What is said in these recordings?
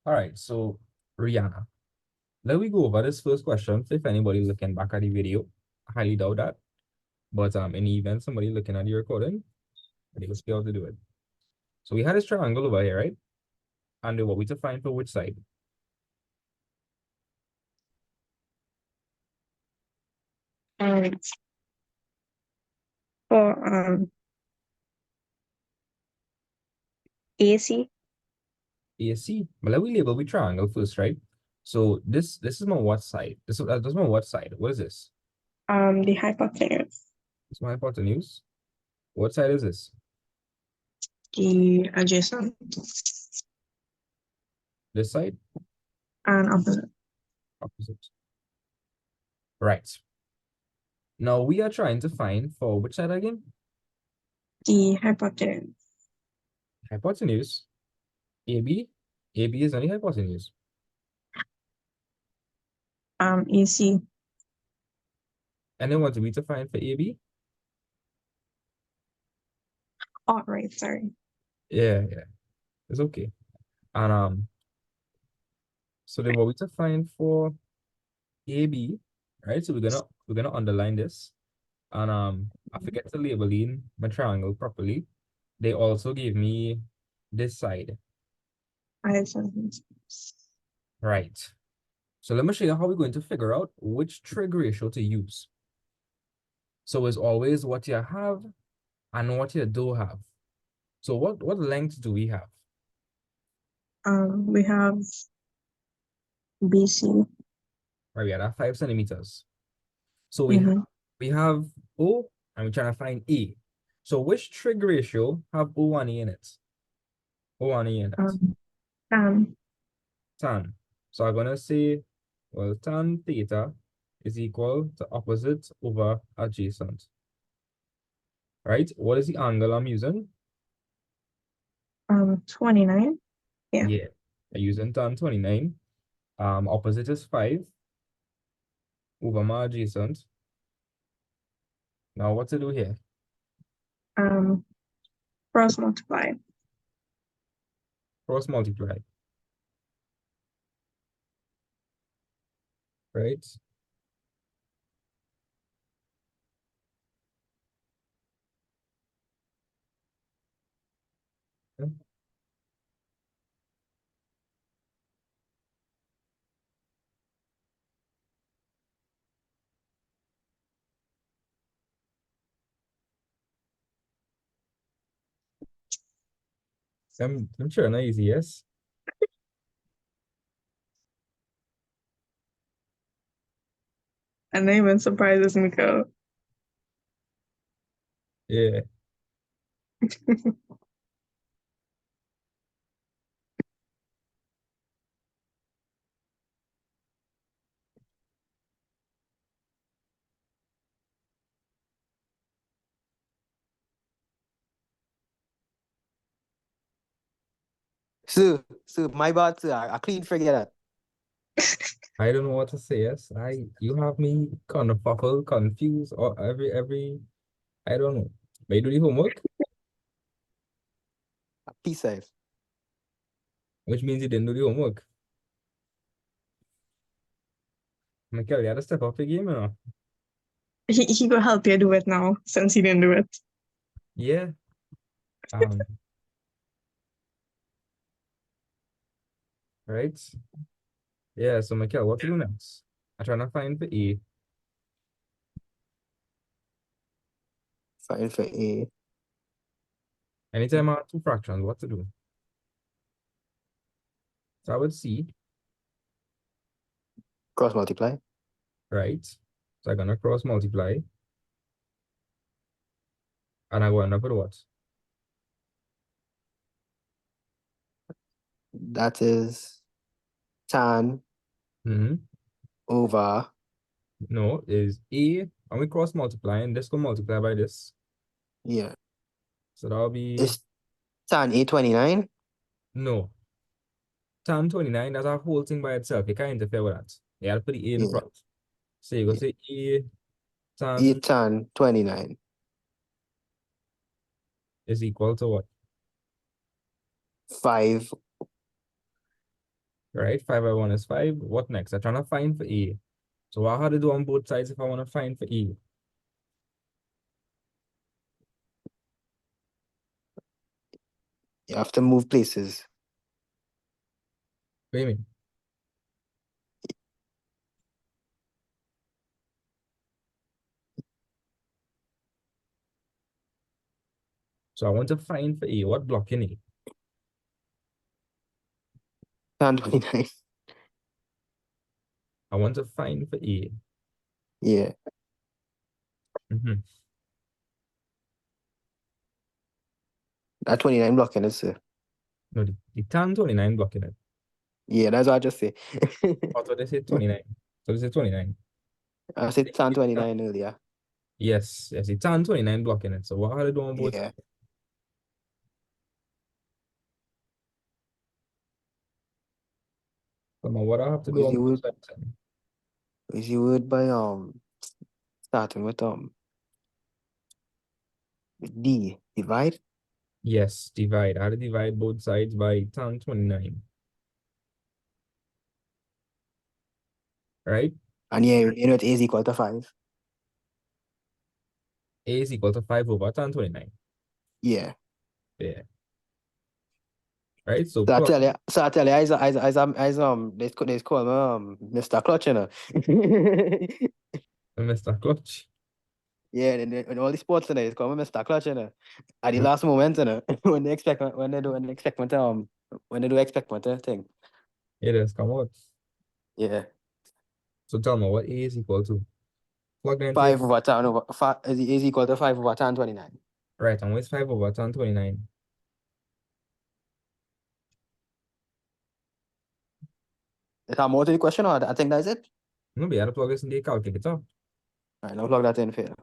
All right, so Rihanna, let me go over this first question. If anybody's looking back at the video, I highly doubt that. But in the event somebody looking at the recording, they will be able to do it. So we had this triangle over here, right? And they want we to find for which side? Um, for AC. AC. But let we label the triangle first, right? So this is my what side? This is my what side? What is this? The hypotenuse. It's my hypotenuse. What side is this? The adjacent This side? and opposite. Opposite. Right. Now we are trying to find for which side again? The hypotenuse. Hypotenuse. AB. AB is only hypotenuse. AC. And then what do we to find for AB? Oh, right. Sorry. Yeah, it's okay. And so then what we to find for AB, right? So we're gonna underline this. And I forget to label in my triangle properly. They also gave me this side. Isomers. Right. So let me show you how we're going to figure out which trig ratio to use. So it's always what you have and what you don't have. So what length do we have? We have BC. Right, we are at 5 centimeters. So Mm-hmm. we have O and we're trying to find A. So which trig ratio have O and A in it? O and A in it. Tan. Tan. So I'm gonna say, well, tan theta is equal to opposite over adjacent. Right? What is the angle I'm using? 29. Yeah. Yeah. I'm using tan 29. Opposite is 5 over my adjacent. Now what to do here? Cross multiply. Cross multiply. Right? I'm sure not easy, yes. And that even surprises me, Miko. Yeah. Sir, my bad, sir. I clean forget that. I don't know what to say. Yes, you have me kind of baffled, confused, or every I don't know. But you do the homework, Peace out. which means you didn't do the homework. Michael, you had to step up the game, you know. He could help you do it now since he didn't do it. Yeah. Um. Right. Yeah. So Michael, what to do next? I'm trying to find the A. Fine for A. Anytime I have two fractions, what to do? So I would C, Cross multiply. right? So I'm gonna cross multiply, and I go end up with what? That is tan Hmm. over No, is A, and we cross multiply, and this will multiply by this. yeah. So that'll be It's tan A29. no. Tan 29, that's a whole thing by itself. You can't interfere with that. You have to put the A in Yeah. front. So you go Yeah. say A A tan tan 29. is equal to what? 5 right? 5 by 1 is 5. What next? I'm trying to find for A. So what I had to do on both sides if I want to find for E? You have to move places. What do you mean? So I want to find for A. What block in A? Tan 29. I want to find for A. Yeah. Mm-hmm. That 29 blocking it, sir. No, the tan 29 block in it. Yeah, that's what I just say. Oh, so they say 29. So they say 29. I said Tan 29 earlier. Yes, yes, it's tan 29 block in it. So what I had to do on both Yeah. sides? Come on, what I have to What do is on the both word? sides? Then? What is the word by starting with D? Divide? Yes, divide. I had to divide both sides by tan 29. Right? And yeah, you know it is equal to 5. A is equal to 5 over tan 29. Yeah. Yeah. Right? So So I plug tell you, they call me Mr. Clutch, you know. Mr. Clutch. Yeah, and in all the sports today, it's called me Mr. Clutch, you know. At the last moment, you know, when they do expect me to thing. It has come out. Yeah. So tell me what A is equal to. Plug that into your 5 over tan over 5 is equal to 5 over tan 29. right. And what's 5 over tan 29? Is that more to the question, or I think that's it? No, be able to plug this in the calculator. All right, now plug that in for you.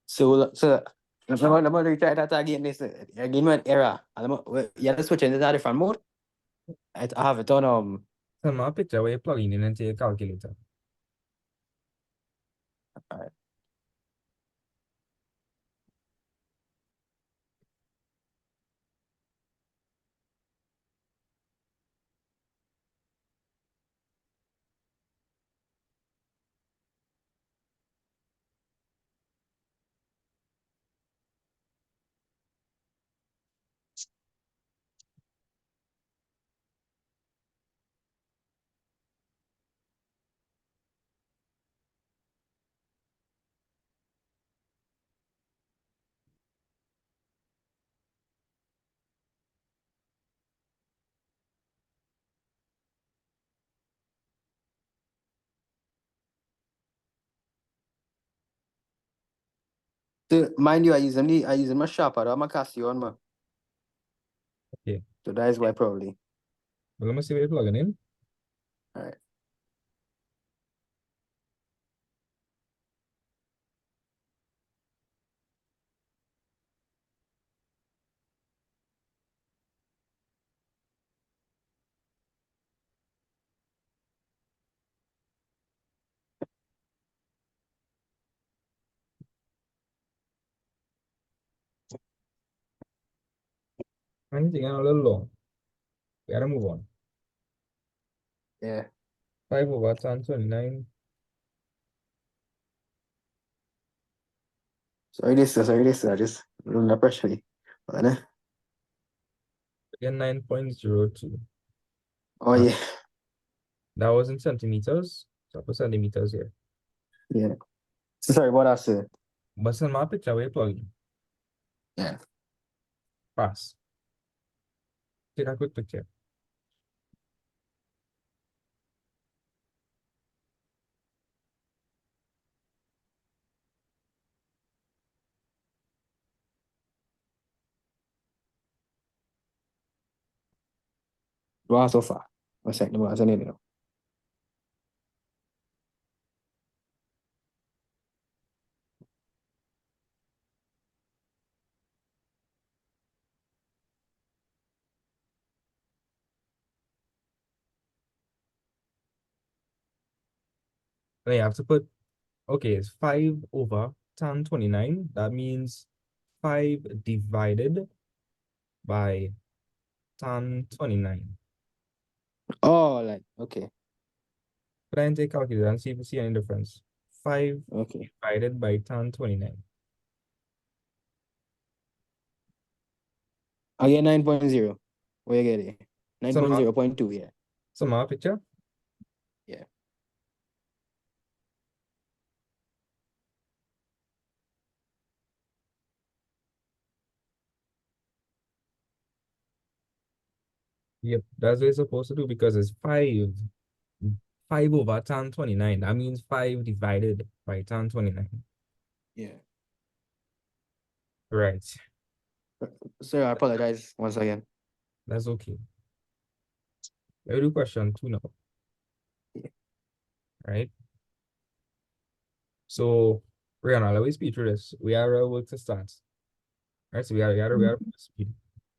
So let me try that again. This again one error. You have to switch into a different mode. I have it on Send me a picture where you're plugging in into your calculator. alright. So mind you, I using my sharper or my Casio on my. Okay. So that is why probably. Well, let me see where you're plugging in. Alright. Anything a little long. We gotta move on. Yeah. 5 over tan 29. Sorry this, I just under pressure. But, Again, 9.02. oh yeah. That was in centimeters. So I put centimeters here. Yeah. So sorry about that, sir. But send my picture where you're plugging. Yeah. Pass. Take a quick picture. Wow, so far. One second, what's the name? Then you have to put, okay, it's 5 over tan 29. That means 5 divided by tan 29. Oh, like, okay, Put that into a calculator and see if you see any difference. 5 okay. divided by tan 29. I get 9.0. Where you get it? Some 9.0.2, yeah. some more picture. Yeah. Yep, that's what it's supposed to do because it's 5. 5 over tan 29. That means 5 divided by tan 29. Yeah. Right. Sir, I apologize once again. That's okay. Let me do question 2 now. Yeah. Right. So, Rihanna, let me speed through this. We are work to start. Right. So we are speed.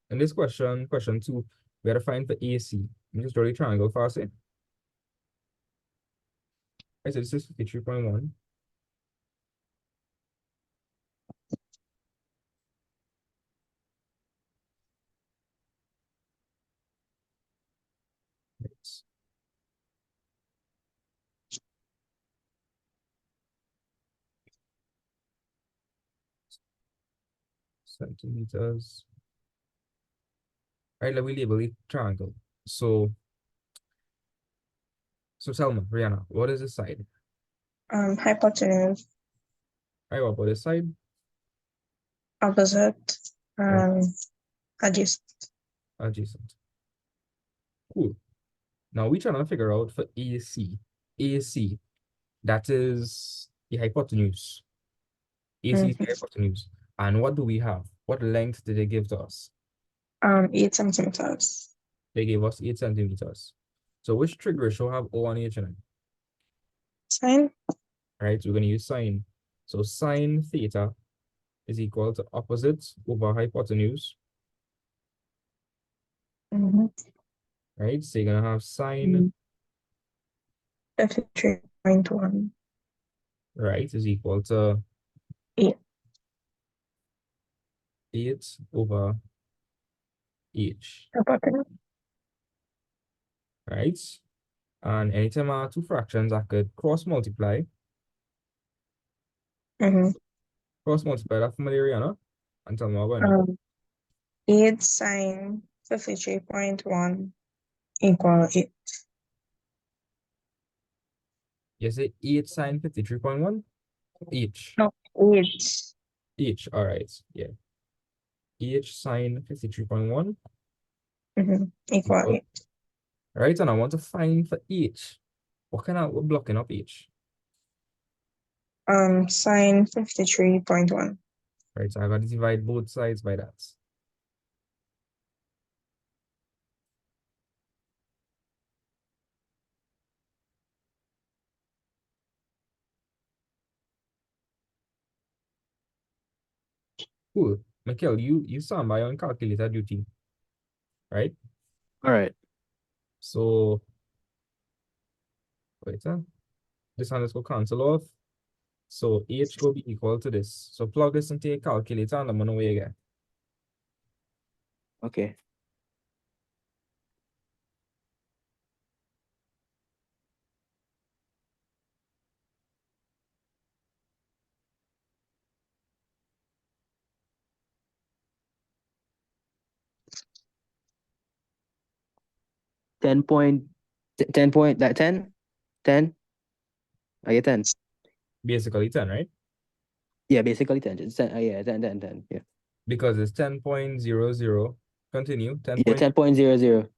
In this question 2, we had to find for AC. I'm just draw the triangle first. Right, so this is 53.1. Right. Centimeters. Right, let me label the triangle. So Selma, Rihanna, what is this side? Hypotenuse, Right, what about this side? opposite, Right, adjacent. adjacent. Cool. Now we're trying to figure out for AC. AC, that is the hypotenuse. AC is the hypotenuse. And what do we have? What length did they give to us? 8 centimeters. They gave us 8 centimeters. So which trig ratio have O and H in it? Sine. Right, so we're going to use sine. So sine theta is equal to opposite over hypotenuse. Right, so you're going to have sine 53.1. right is equal to 8. 8 over h. Hypotenuse. Right, and anytime I have two fractions, I could cross multiply that from the area, and tell me what I'm going to 8 sine 53.1 equal 8. You say 8 sine 53.1 h. No, 8. H, all right, yeah. H sine 53.1 Equal 8. right, and I want to find for h. What kind of, we're blocking up h, Sine 53.1. right? So I got to divide both sides by that. Cool. Michael, you stand by on calculator duty, right? All right. So, wait, this one is going to cancel off. So h will be equal to this. So plug this into a calculator and I'm going to weigh again. Okay. Ten point, 10. I get 10. Basically 10, right? Yeah, basically 10. It's 10. Yeah, 10. Yeah. Because it's 10.00. Continue. 10 Yeah, point, 10.00.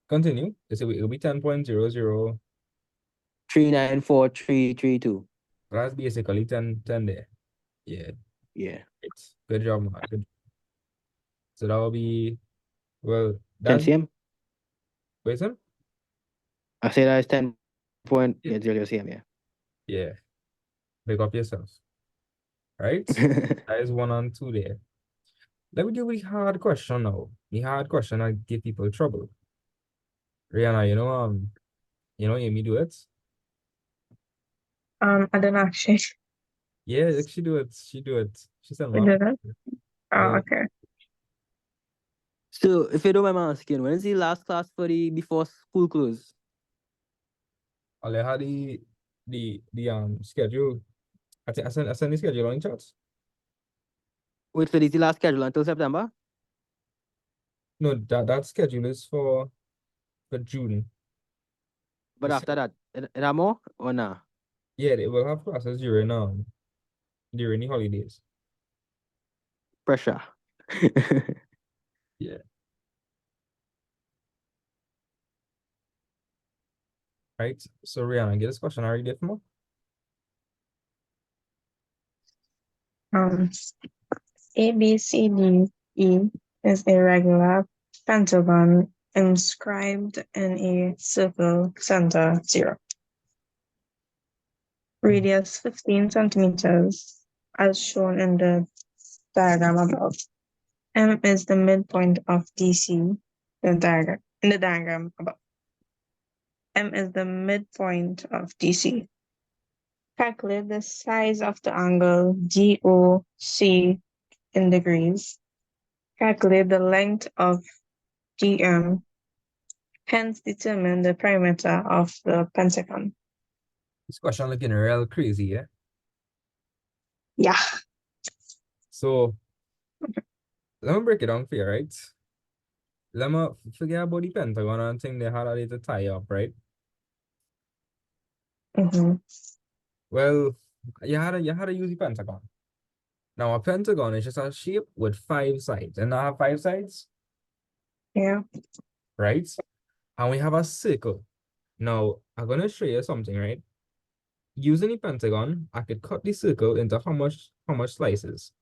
continue. It'll be 10.00. 394,332. That's basically 10 there. Yeah. Yeah. Good job, man. Good. So that will be, well, 10 that cm. Wait, I say that is 10 point. Yeah. Yeah, you're saying, yeah. Yeah. Big up yourself. Right? That is 1 and 2 there. Let me do the hard question now. The hard question I give people trouble. Rihanna, hear me do it? I don't actually Yeah, like she do it. She do it. She said, do "Ma, that. Oh, yeah, okay. So, if you don't mind me asking, when is the last class for the before school close? I had the schedule. I sent the schedule on chat. Wait, so this is the last schedule until September? No, that schedule is for June. But after that, it have more or nah? Yeah, they will have classes during the holidays. Pressure. Yeah. Right. So Rihanna, get this question already there for me. Um, A, B, C, D, E is a regular pentagon inscribed in a circle center 0. Radius 15 centimeters, as shown in the diagram above. M is the midpoint of DC, in the diagram above. M is the midpoint of DC. Calculate the size of the angle DOC in degrees. Calculate the length of DM, hence determine the perimeter of the pentagon. This question looking real crazy, yeah. Yeah. So let me break it down for you, right? Let me forget about the Pentagon and thing they had a to tie up, right? Mm-hmm. Well, you had to use the Pentagon. Now a pentagon is just a shape with 5 sides, and I have 5 sides, Yeah. right? And we have a circle. Now I'm gonna show you something, right? Using the pentagon, I could cut the circle into how much slices?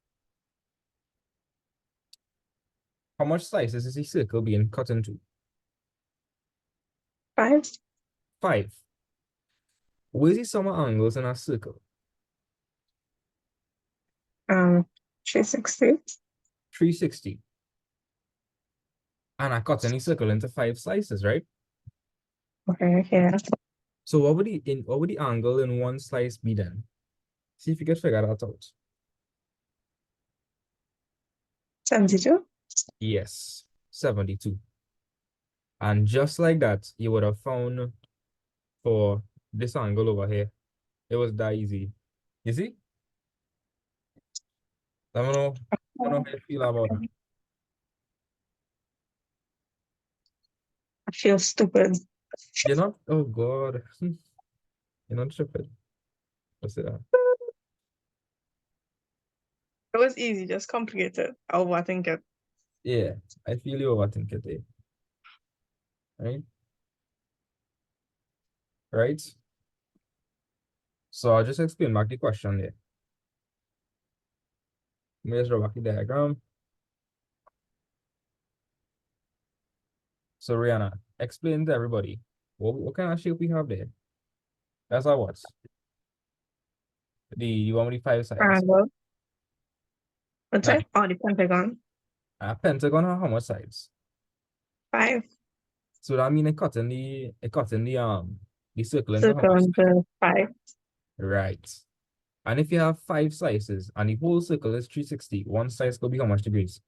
How much slices is the circle being cut into? 5. 5. Where's the sum of angles in a circle? 360. 360. And I cut any circle into 5 slices, right? Okay, yeah. So what would the angle in one slice be then? See if you can figure that out. 72. Yes, 72. And just like that, you would have found for this angle over here. It was that easy. You see? I don't know how you feel about that. I feel stupid. You're not, oh God. You're not stupid. What's it? It was easy, just complicated. I'll overthink it. Yeah, I feel you overthink it there. Right? Right? So I'll just explain back the question there. Let me just draw back the diagram. So Rihanna, explain to everybody what kind of shape we have there. That's our what? You want me the 5 sides? Triangle. What's Now, it? Oh, the pentagon. a pentagon have how much sides? 5. So that means it cutting the circle into how Circle much? into 5. Right. And if you have 5 slices and the whole circle is 360, one slice could be how much degrees?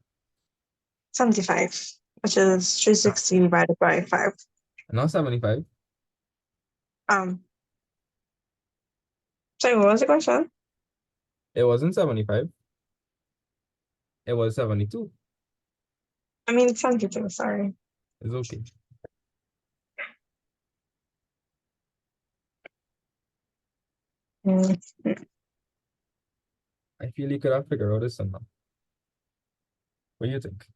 75, which is 360 divided by 5. Not 75. Um, sorry, what was the question? It wasn't 75. It was 72. I mean, 72, sorry. It's okay. Mm, I feel you could have figured out this somehow. What do you think?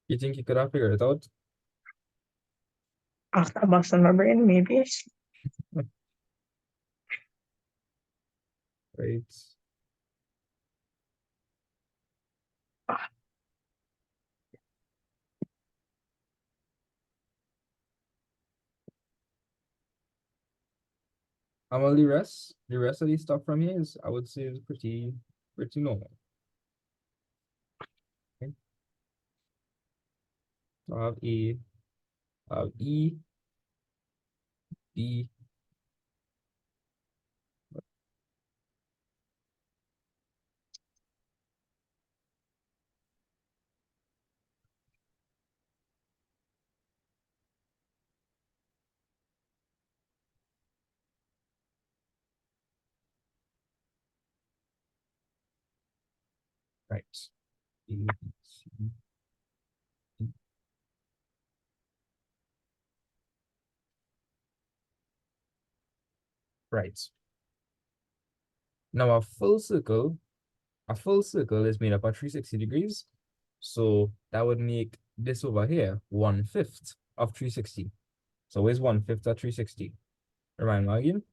You think you could have figured it out? After a bust in my brain, maybe. Right. And well, the rest of the stuff from here is, I would say, is pretty normal. Okay. So I have A, I have E, D, right. A, B, C, D. Right. Now a full circle is made up of 360 degrees. So that would make this over here 1/5 of 360. So where's 1/5 of 360? Remind me again.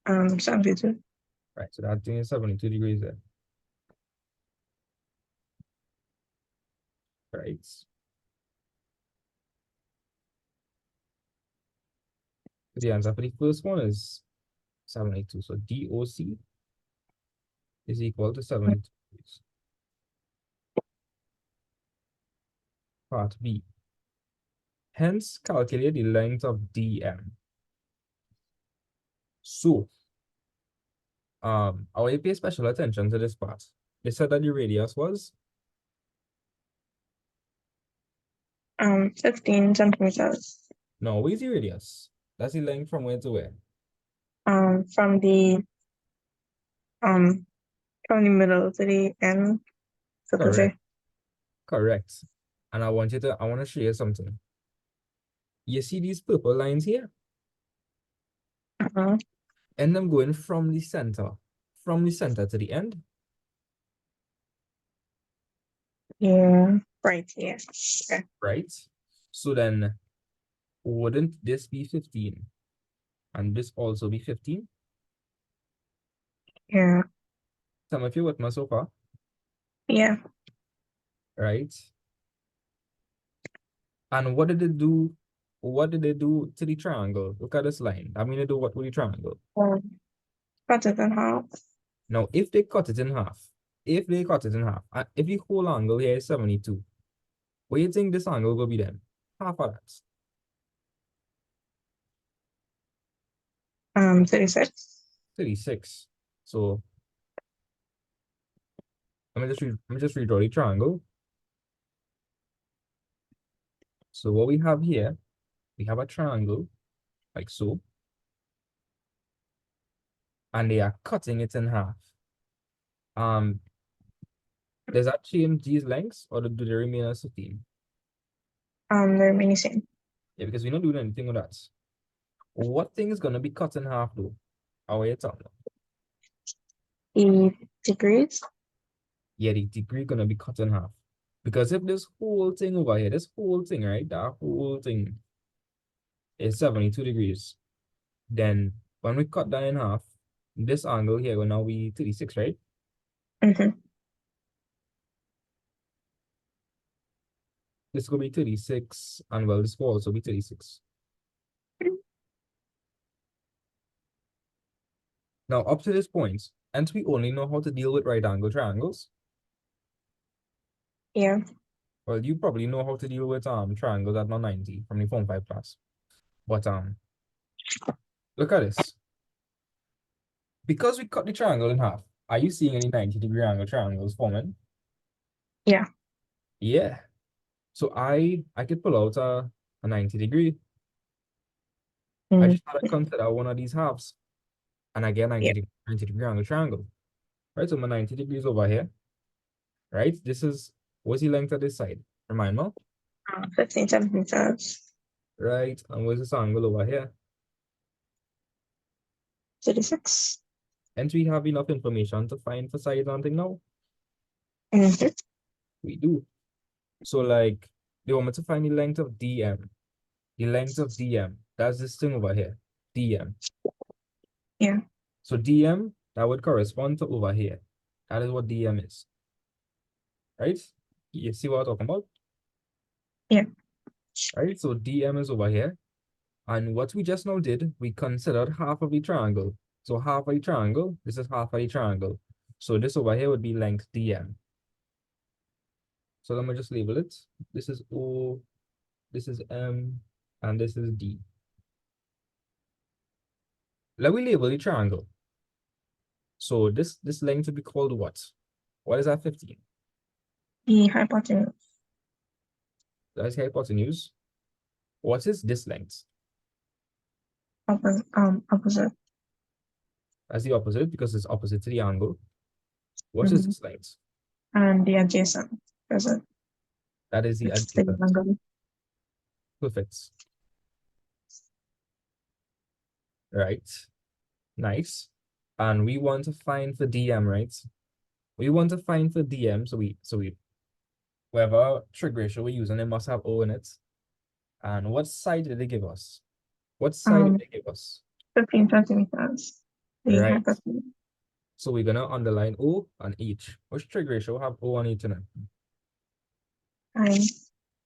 72. Right, so that's doing 72 degrees there. Right. So the answer for the first one is 72. So DOC is equal to 72 degrees. Part B. Hence, calculate the length of DM. So, I want you to pay special attention to this part. They said that the radius was 15 centimeters. no, where's the radius? That's the length from where to where? From the middle to the end, so to say. Correct. Correct. And I want to show you something. You see these purple lines here? Uh-huh. And them going from the center to the end. Yeah, right, yeah. Okay. Right? So then, wouldn't this be 15? And this also be 15? Yeah, Some of you with me so far, yeah. right? And what did they do? What did they do to the triangle? Look at this line. I mean, they do what with the triangle? Cut it in half. Now, if they cut it in half, if the whole angle here is 72, what do you think this angle will be then? Half of that. 36. 36. So let me just redraw the triangle. So what we have here, we have a triangle like so, and they are cutting it in half. Does that change these lengths, or do they remain as 15? The remaining same. Yeah, because we're not doing anything with that. What thing is gonna be cut in half though? Our top. The degrees. Yeah, the degree gonna be cut in half. Because if this whole thing over here, this whole thing, right? That whole thing is 72 degrees. Then when we cut that in half, this angle here will now be 36, right? Mm-hmm. This will be 36, and well, this will also be 36. Now, up to this point, and we only know how to deal with right angle triangles. Yeah. Well, you probably know how to deal with triangles at 90 from the Form 5 class. But look at this. Because we cut the triangle in half, are you seeing any 90-degree angle triangles forming? Yeah. Yeah. So I could pull out a 90-degree. I just had to consider one of these halves, and I get a 90-degree angle triangle. Right, so my 90 degrees over here. Right, what's the length of this side? Remind me. 15 centimeters. Right, and where's this angle over here? 36. And we have enough information to find for sides and thing now? Mm-hmm. We do. So like, they want me to find the length of DM. The length of DM, that's this thing over here, DM. Yeah. So DM, that would correspond to over here. That is what DM is. Right? You see what I'm talking about? Yeah. Right, so DM is over here. And what we just now did, we considered half of the triangle. So half of the triangle, this is half of the triangle. So this over here would be length DM. So let me just label it. This is O, this is M, and this is D. Let me label the triangle. So this length would be called what? What is that 15? The hypotenuse. That's hypotenuse. What is this length? Opposite. That's the opposite because it's opposite to the angle. What is this length? And the adjacent. Is it? That is the It's the adjacent. angle. Perfect. Right. Nice. And we want to find for DM, right? We want to find for DM, so we whatever trig ratio we're using, it must have O in it. And what side did they give us? What side did they give us? 15 centimeters. The Right. hypotenuse. So we're gonna underline O and H. Which trig ratio have O and H in it? Sine.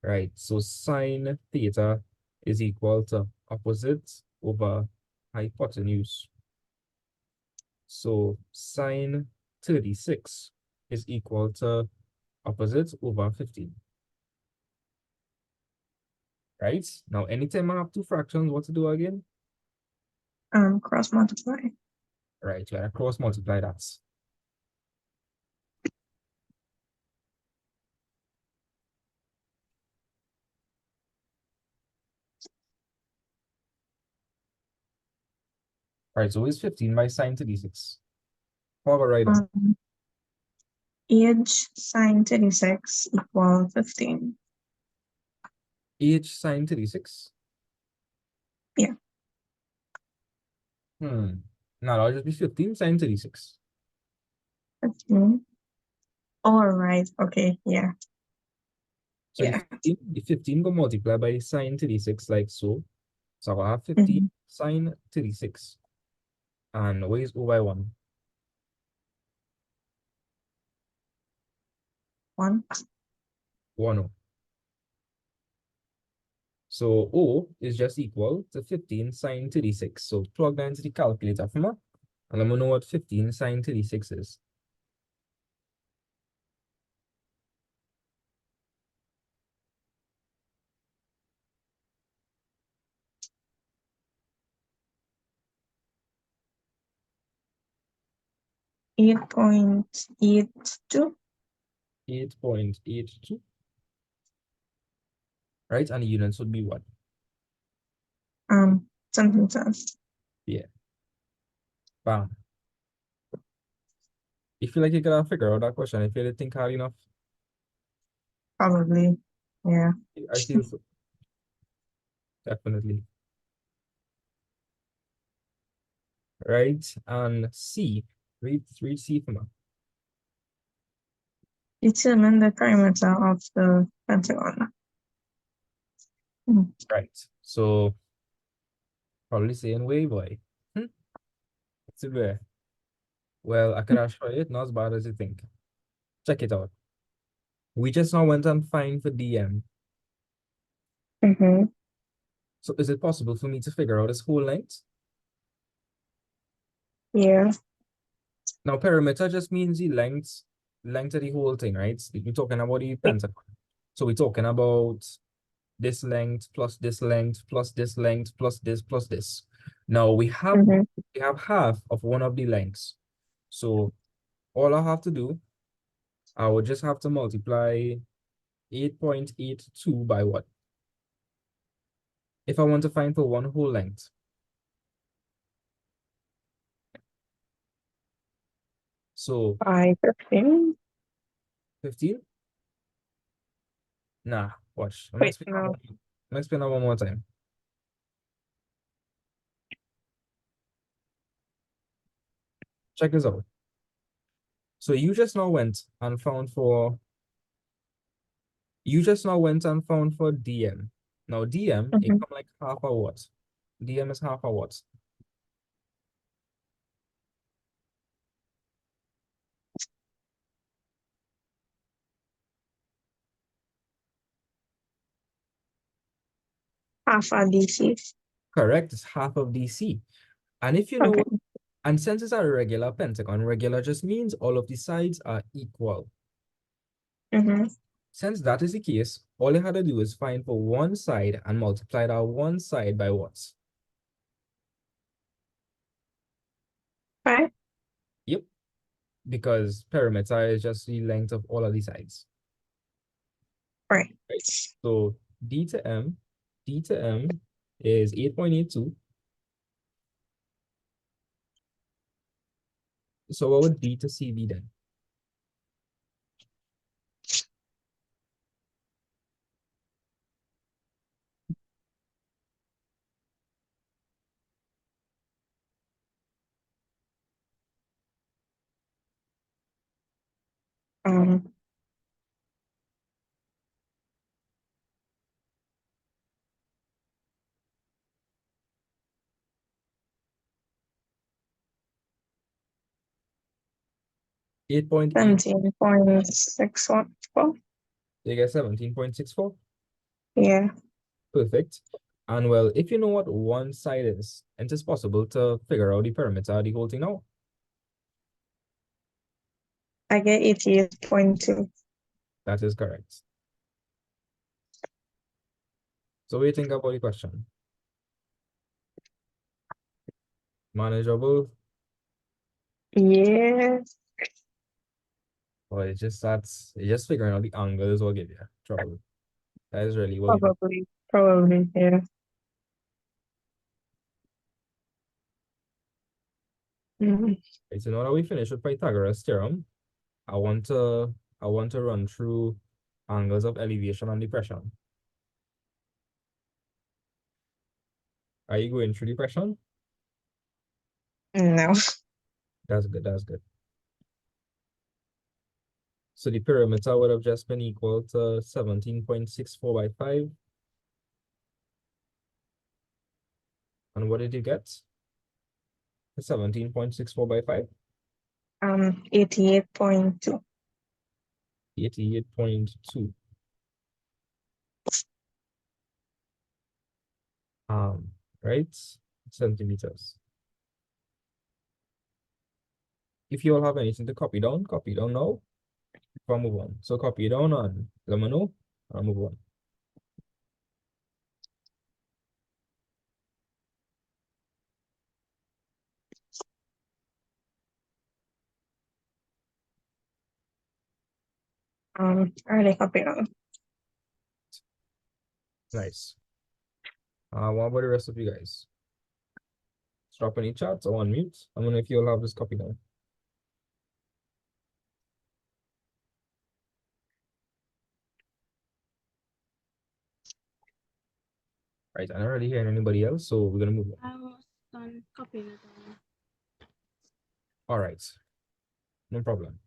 Right. So sine theta is equal to opposite over hypotenuse. So sine 36 is equal to opposite over 15. Right? Now, anytime I have two fractions, what to do again? Cross multiply. Right, you gotta cross multiply that. Right, so it's 15 by sine 36. How about right now? Age sine 36 equal 15. H sine 36? Yeah. No, that'll just be 15 sine 36. 15. All right. Okay. Yeah. So Yeah. the 15 go multiply by sine 36 like so. So I'll have 15 sine 36. And where is O by 1? 1. 1 So O is just equal to 15 sine 36. So plug that into the calculator for me. And let me know what 15 sine 36 is. Eight 8.82. 8.82. Right? And the units would be what? Centimeters. Yeah. Bam. You feel like you could have figured out that question if you didn't think hard enough? Probably. Yeah. I feel so. Definitely. Right? And C. Read C for me. Determine the perimeter of the pentagon. Right. So probably saying way boy. It's a bit. Well, I could assure you it's not as bad as you think. Check it out. We just now went and find for DM. So is it possible for me to figure out this whole length? Yeah. Now perimeter just means the length of the whole thing, right? We're talking about the pentagon. So we're talking about this length plus this length plus this length plus this plus this. Now we have half of one of the lengths. So all I have to do, I would just have to multiply 8.82 by what? If I want to find for one whole length. So By 15. 15? Nah, watch. Wait, no. Let's explain that one more time. Check this out. So you just now went and found for DM. Now DM, it come like half a what? DM is half a what? half a DC. Correct, it's half of DC. And if you know Okay. what, and since it's a regular pentagon, regular just means all of the sides are equal. Mm-hmm. Since that is the case, all you had to do is find for one side and multiply that one side by what? 5. Yep, because perimeter is just the length of all of the sides. Right. Right? So D to M is 8.82. So what would D to C be then? Um, Eight point eight. 17.64. You get 17.64. Yeah. Perfect. And well, if you know what one side is, it is possible to figure out the perimeter of the whole thing out. I get 88.2. That is correct. So what do you think about the question? Manageable? Yeah. Or it's just figuring out the angles will give you trouble. That is really what you Probably. Yeah. Mm-hmm. okay, so now that we finish with Pythagoras theorem, I want to run through angles of elevation and depression. Are you going through depression? No. That's good, that's good. So the perimeter would have just been equal to 17.64 by 5. And what did you get? 17.64 by 5? 88.2. 88.2. Right? Centimeters. If you all have anything to copy down now. Before I move on. So copy it down and let me know. I'll move on. Already copied on. Nice. What about the rest of you guys? Drop any chats or unmute. I'm gonna if you all have this copy down. Right, I'm not really hearing anybody else, so we're gonna move on. I was done copying it down. All right, no problem.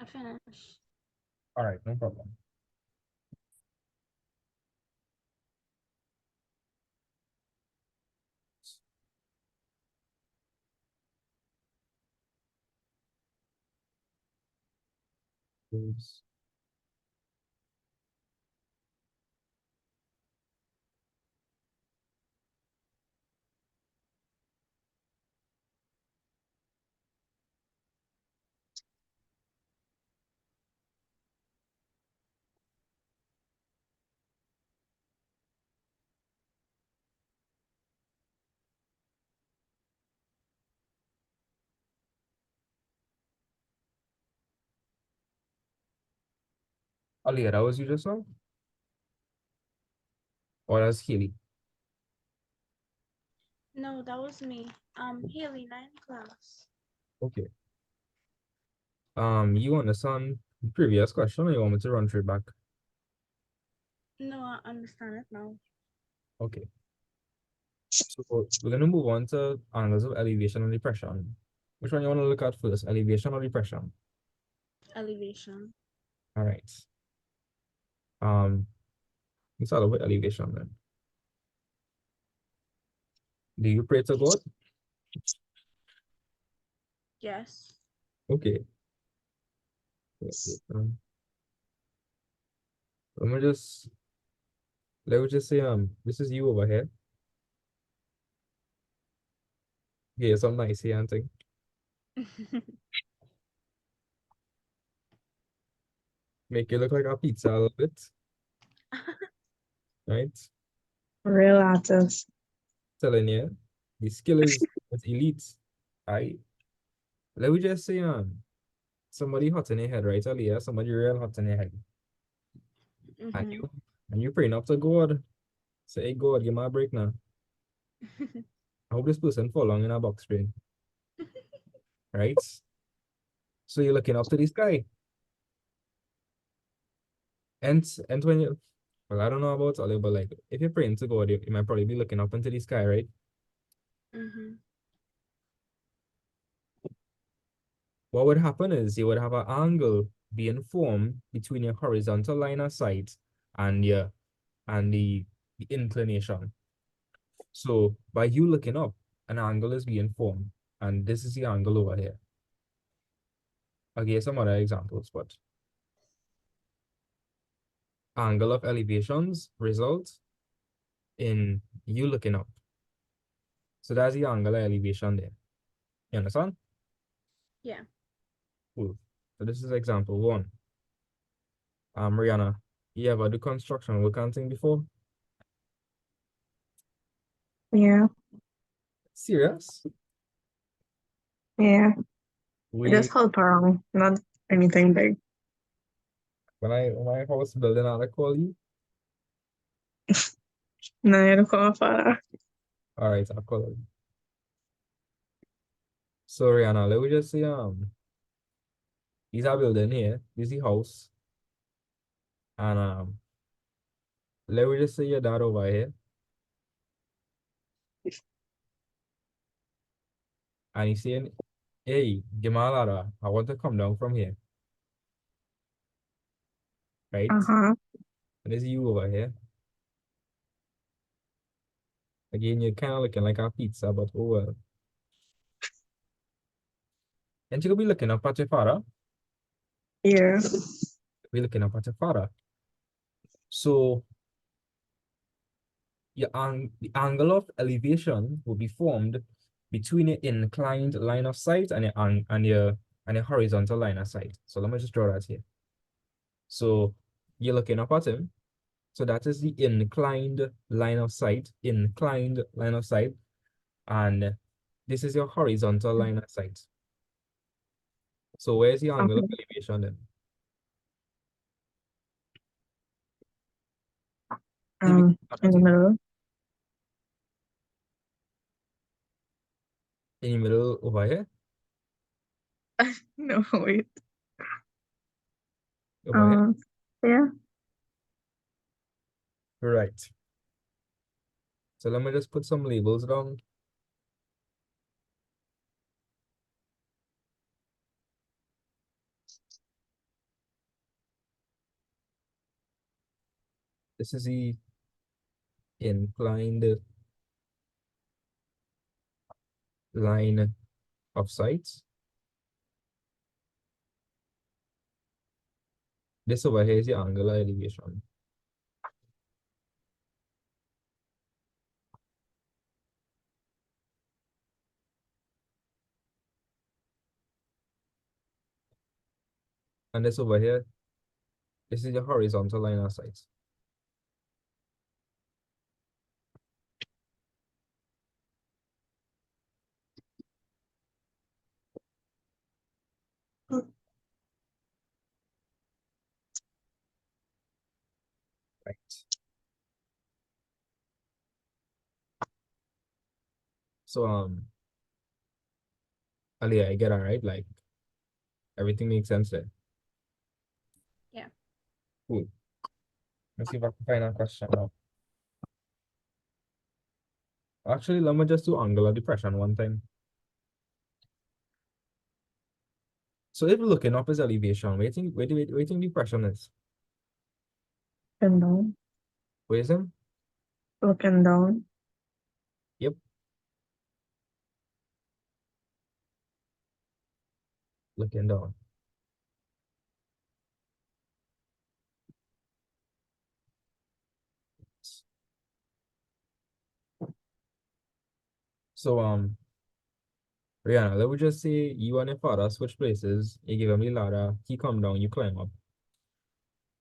I finished. All right, no problem. Oops. Alia, that was you just now? Or that's Healy? No, that was me. Haley, 9th class. Okay. You understand the previous question, or you want me to run through it back? No, I understand it now. Okay. So we're gonna move on to angles of elevation and depression. Which one you want to look at first, elevation or depression? Elevation. All right. Let's start with elevation then. Do you pray to God? Yes. Okay. Okay, let me just say this is you over here. Yeah, some nice here and thing. Make you look like a pizza a little bit, right? Real artist. Telling you, the skill is elite. Right? Let me just say somebody hot in your head, right, Aliyah? Somebody real hot in your head. And Mhm. you praying up to God. Say, hey God, give me a break now. I hope this person fall long in a box spring. Right? So you're looking up to this guy. And when you, well, I don't know about Ollie, but like if you're praying to God, you might probably be looking up into the sky, right? Mhm. What would happen is you would have an angle being formed between your horizontal line of sight and your and the inclination. So by you looking up, an angle is being formed, and this is the angle over here. I'll give you some other examples, but angle of elevations result in you looking up. So that's the angle of elevation there. You understand? Yeah. Cool. So this is example one. Rihanna, you ever do construction work and thing before? Yeah. Serious? Yeah. We Just help around, not anything big. when my house building out, I call you. No, you don't call for All right, I'll call you. So Rihanna, let me just say these are building here. This is the house. And let me just say your dad over here. And he's saying, hey, give me a ladder. I want to come down from here. Right? Uh-huh. And this is you over here. Again, you're kind of looking like a pizza, but oh well. And you could be looking up at your father. Yeah. Be looking up at your father. So the angle of elevation will be formed between your inclined line of sight and your horizontal line of sight. So let me just draw that here. So you're looking up at him. So that is the inclined line of sight, and this is your horizontal line of sight. So where's the angle of Okay. elevation then? In the middle. In the middle over here? No, wait. Over here? Yeah. Right. So let me just put some labels down. This is the inclined line of sight. This over here is the angular elevation. And this over here, this is the horizontal line of sight. Right. So Ali, I get it, right? Like everything makes sense there. Yeah. Cool. Let's see if I can find a question now. Actually, let me just do angular depression one time. So if looking up is elevation, where do you think depression is? Looking down. Where is it? Looking down. Yep. Looking down. So Rihanna, let me just say you and your father switch places. You give him the ladder, he come down, you climb up.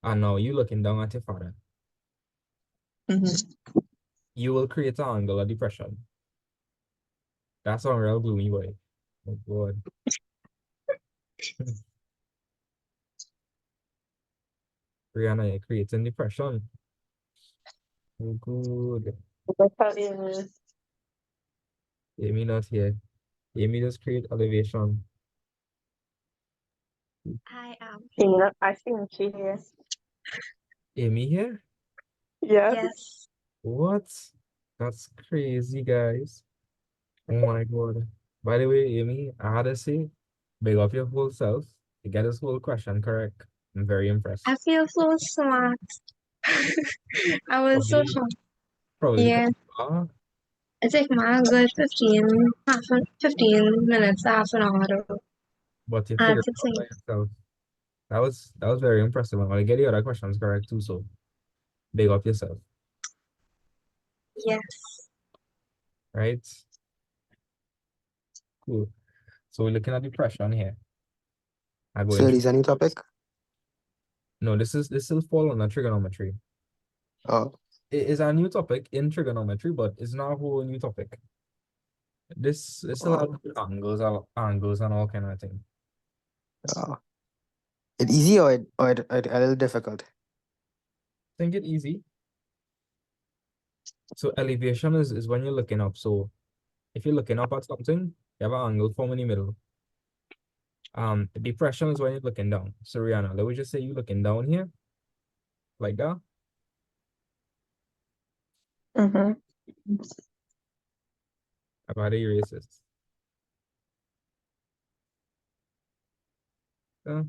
And now you looking down at your father. Mm-hmm. You will create an angular depression. That's a real gloomy way. Oh God. Rihanna, you're creating depression. Oh good. Look at Amy. Amy not here. Amy just create elevation. I am. I think she here. Amy here? Yeah. Yes. What? That's crazy, guys. Oh my God. By the way, Amy, I had to say, big up your whole self to get this whole question correct. I'm very impressed. I feel so smart. I was so Probably, shocked. probably Yeah. because you are, It took me a good 15 minutes, half an hour to but you figured answer it out by things. yourself. That was very impressive. I'm gonna get the other questions correct too, so big up yourself, Yes. right? Cool. So we're looking at depression here. I go So into this is a new topic? no, this will fall under trigonometry. Oh, It is a new topic in trigonometry, but it's not a whole new topic. This still has angles and all kind of thing. oh. It easy or a little difficult? Think it easy. So elevation is when you're looking up. So if you're looking up at something, you have an angle form in the middle. Depression is when you're looking down. So Rihanna, let me just say you're looking down here, like that. Mm-hmm. I've had to erase this. Uh,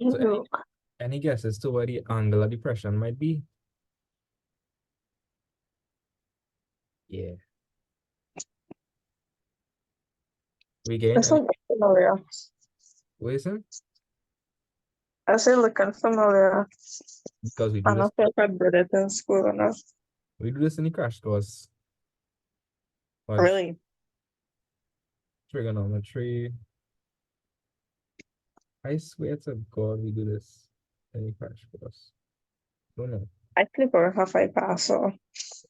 so any guesses to where the angular depression might be? Yeah. We gain That's looking familiar. what is it? I say looking familiar. Because we I do this, don't know if I did it in school enough. we do this in the crash course. But Really? trigonometry. I swear to God, we do this in the crash course. Don't know. I click or half I pass so.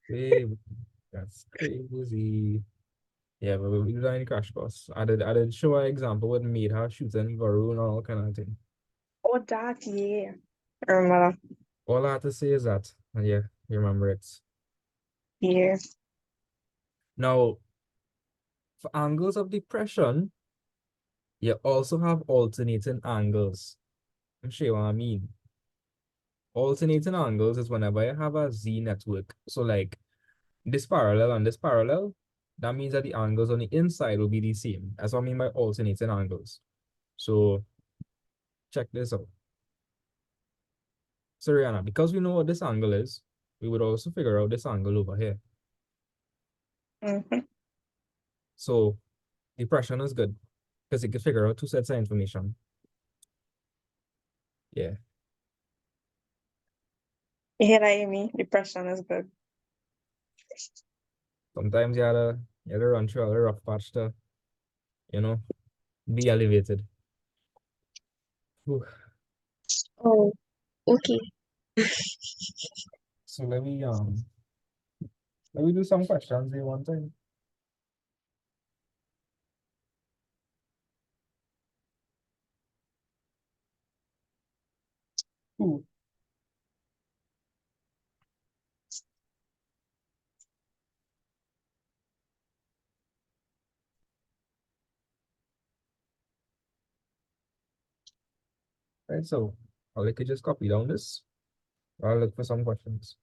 Hey, that's crazy. Yeah, but we do that in the crash course. I did show an example with Meetha shooting Varun and all kind of thing. Oh, that, yeah. I remember. All I have to say is that, and yeah, you remember it. Yeah. Now, for angles of depression, you also have alternating angles. I'm sure what I mean. Alternating angles is whenever you have a Z network. So like this parallel and this parallel, that means that the angles on the inside will be the same. That's what I mean by alternating angles. So check this out. So Rihanna, because we know what this angle is, we would also figure out this angle over here. Mhm. So depression is good because you can figure out two sets of information. Yeah. You hear that, Amy? Depression is good. Sometimes you gotta run through a rough patch to, you know, be elevated. Whew. Oh, okay. So let me do some questions here one time. Ooh. Right, so or I could just copy down this. I'll look for some questions.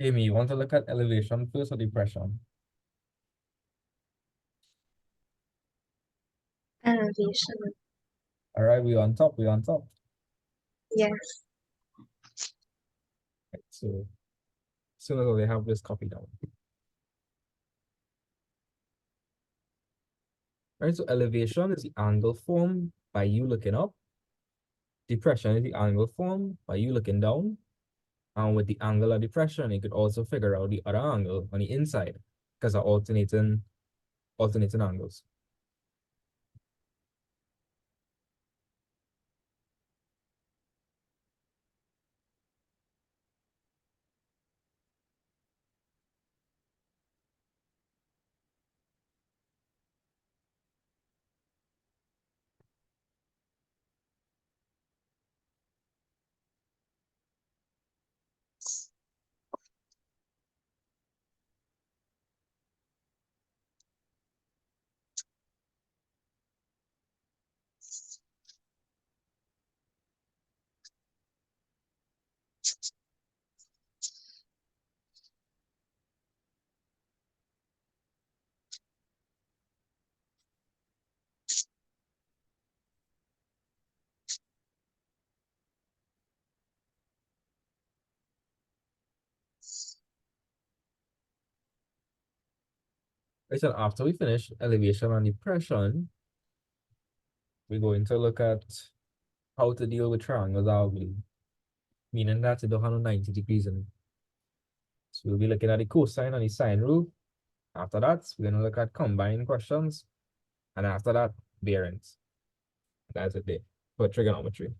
Amy, you want to look at elevation first or depression? Elevation. All right, we on top, we on top. Yes. Right, so as soon as I have this copy down. Right, so elevation is the angle formed by you looking up. Depression is the angle formed by you looking down. And with the angle of depression, you could also figure out the other angle on the inside because of alternating angles. Right, so after we finish elevation and depression, we're going to look at how to deal with triangles ugly, meaning that it don't have no 90 degrees in it. So we'll be looking at the cosine and the sine rule. After that, we're going to look at combined questions. And after that, bearings. That's it there for trigonometry.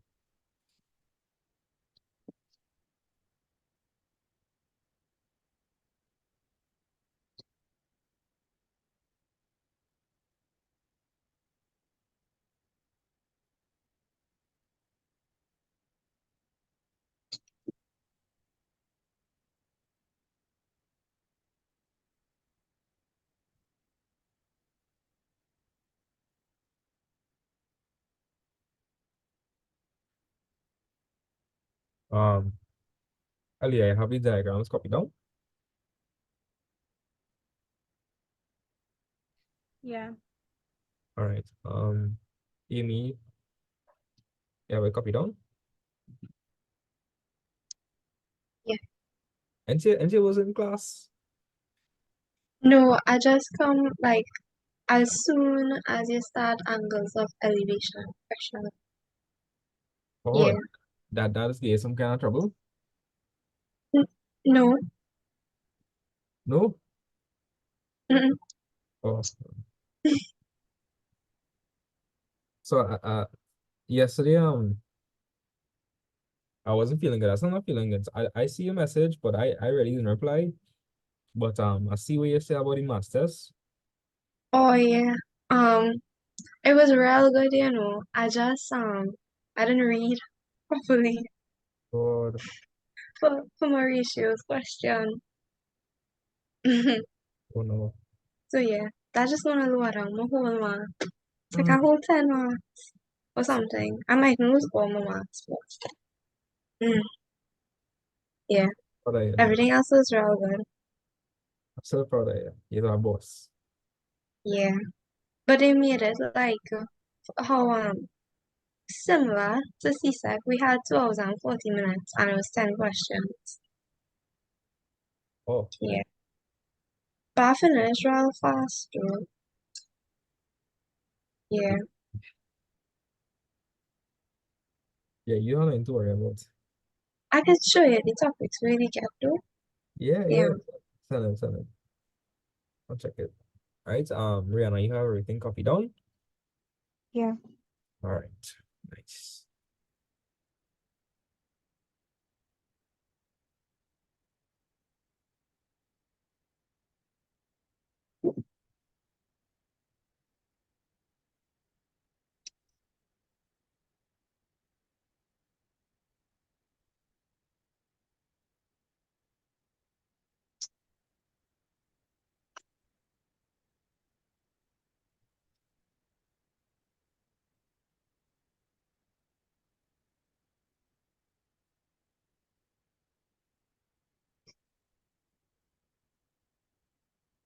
Ali, I have the diagrams copied down. Yeah. All right. Amy, you have a copy down? Yeah. And she was in class. No, I just come like as soon as you start angles of elevation and pressure. Oh, Yeah. that is gave some kind of trouble. No. No? Mm-mm. Oh. So yesterday, I wasn't feeling good. I still not feeling good. I see your message, but I really didn't reply. But I see what you say about the masters. Oh yeah. Um, it was real good, you know. I didn't read properly God, for Mauricio's question. oh no. So yeah, that just gonna lower down my whole mark. It's like Mm, a whole 10 marks or something. I might lose all my marks, but mm, yeah, proud of you, man. everything else was real good. I'm so proud of you. You're our boss. Yeah, but they made it like how similar to CSEC. We had 2 hours and 40 minutes and it was 10 questions. Oh, Yeah, but I finished real fast too. Yeah, yeah, you don't need to worry about. I can show you the topics we really get to. Yeah, Yeah, yeah. Send it. I'll check it. All right. Rihanna, you have everything copied down? Yeah. All right. Nice.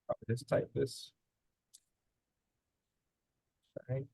I'll just type this. All right.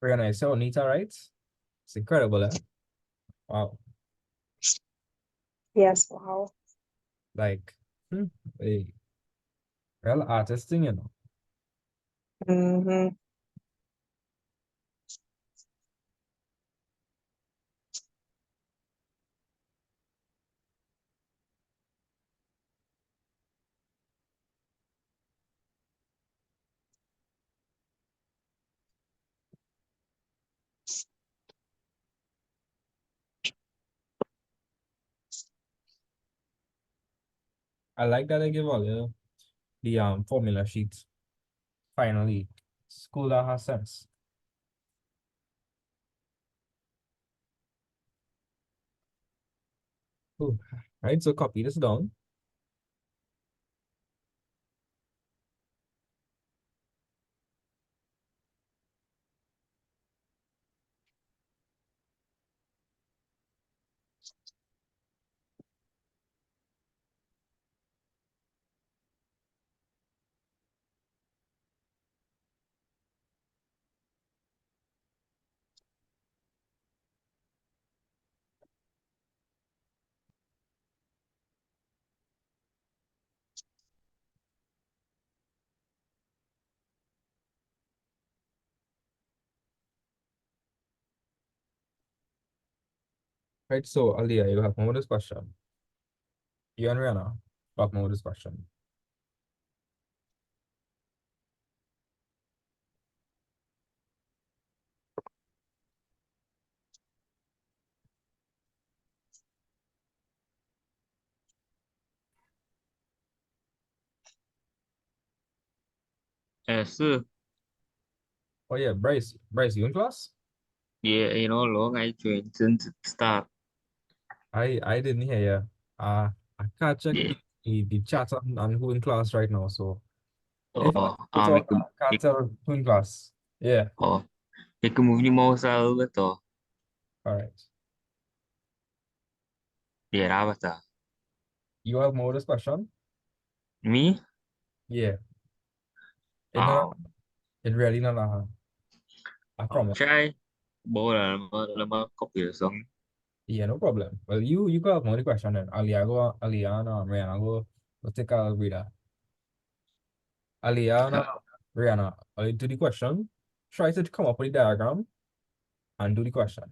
Rihanna, you saw Nita, right? It's incredible, eh? Wow. Yes. Wow. Like, hmm, a real artist thing, you know. Mm-hmm. I like that they give all the formula sheet. Finally, school that has sense. Cool. Right, so copy this down. Right, so Aliyah, you have more with this question. You and Rihanna, talk more with this question. Yes, sir. Oh yeah, Bryce, you in class? Yeah, long I joined since it start. I didn't hear you. I can't check Yeah. the chat on who in class right now, so if Oh, you you talk, can, I can't tell who in class. Yeah, oh, you can move the mouse a little bit, oh. all right. Yeah, that was that. You have more with this question? Me? Yeah, it not Um, it really not I I'll promise. try. But I'm a copy or something. Yeah, no problem. Well, you got more with the question then. Aliana, Rihanna, go take a reader. Aliana, Rihanna, do the question. Try to come up with the diagram and do the question.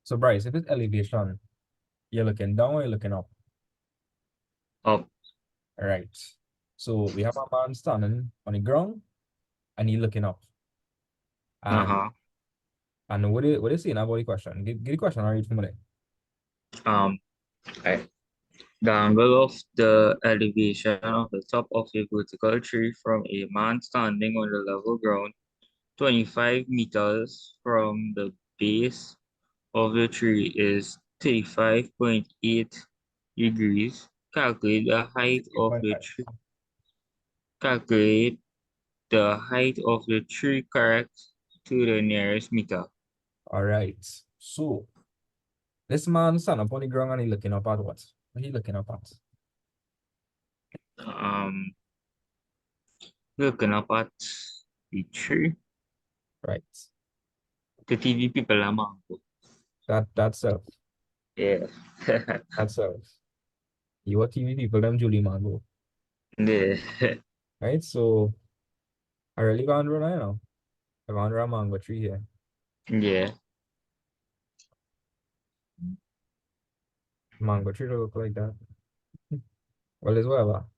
So Bryce, if it's elevation, you're looking down or you're looking up? Up. All right. So we have a man standing on the ground and he looking up. And Uh-huh. and what do you saying about the question? Give the question I read from there. Right. The angle of the elevation of the top of a vertical tree from a man standing on the level ground 25 meters from the base of the tree is 35.8 degrees. Calculate the height of the 3.5. calculate the height of the tree correct to the nearest meter. All right. So this man standing up on the ground and he looking up at what? What he looking up at? Um, Looking up at the tree. Right. The TV people are mango. That's self. Yeah. That's self. You are TV people, them Julie Mango. Yeah. Right? So I really gone through that now. I gone through a mango tree here. Yeah. Mango tree look like that. Well, as well.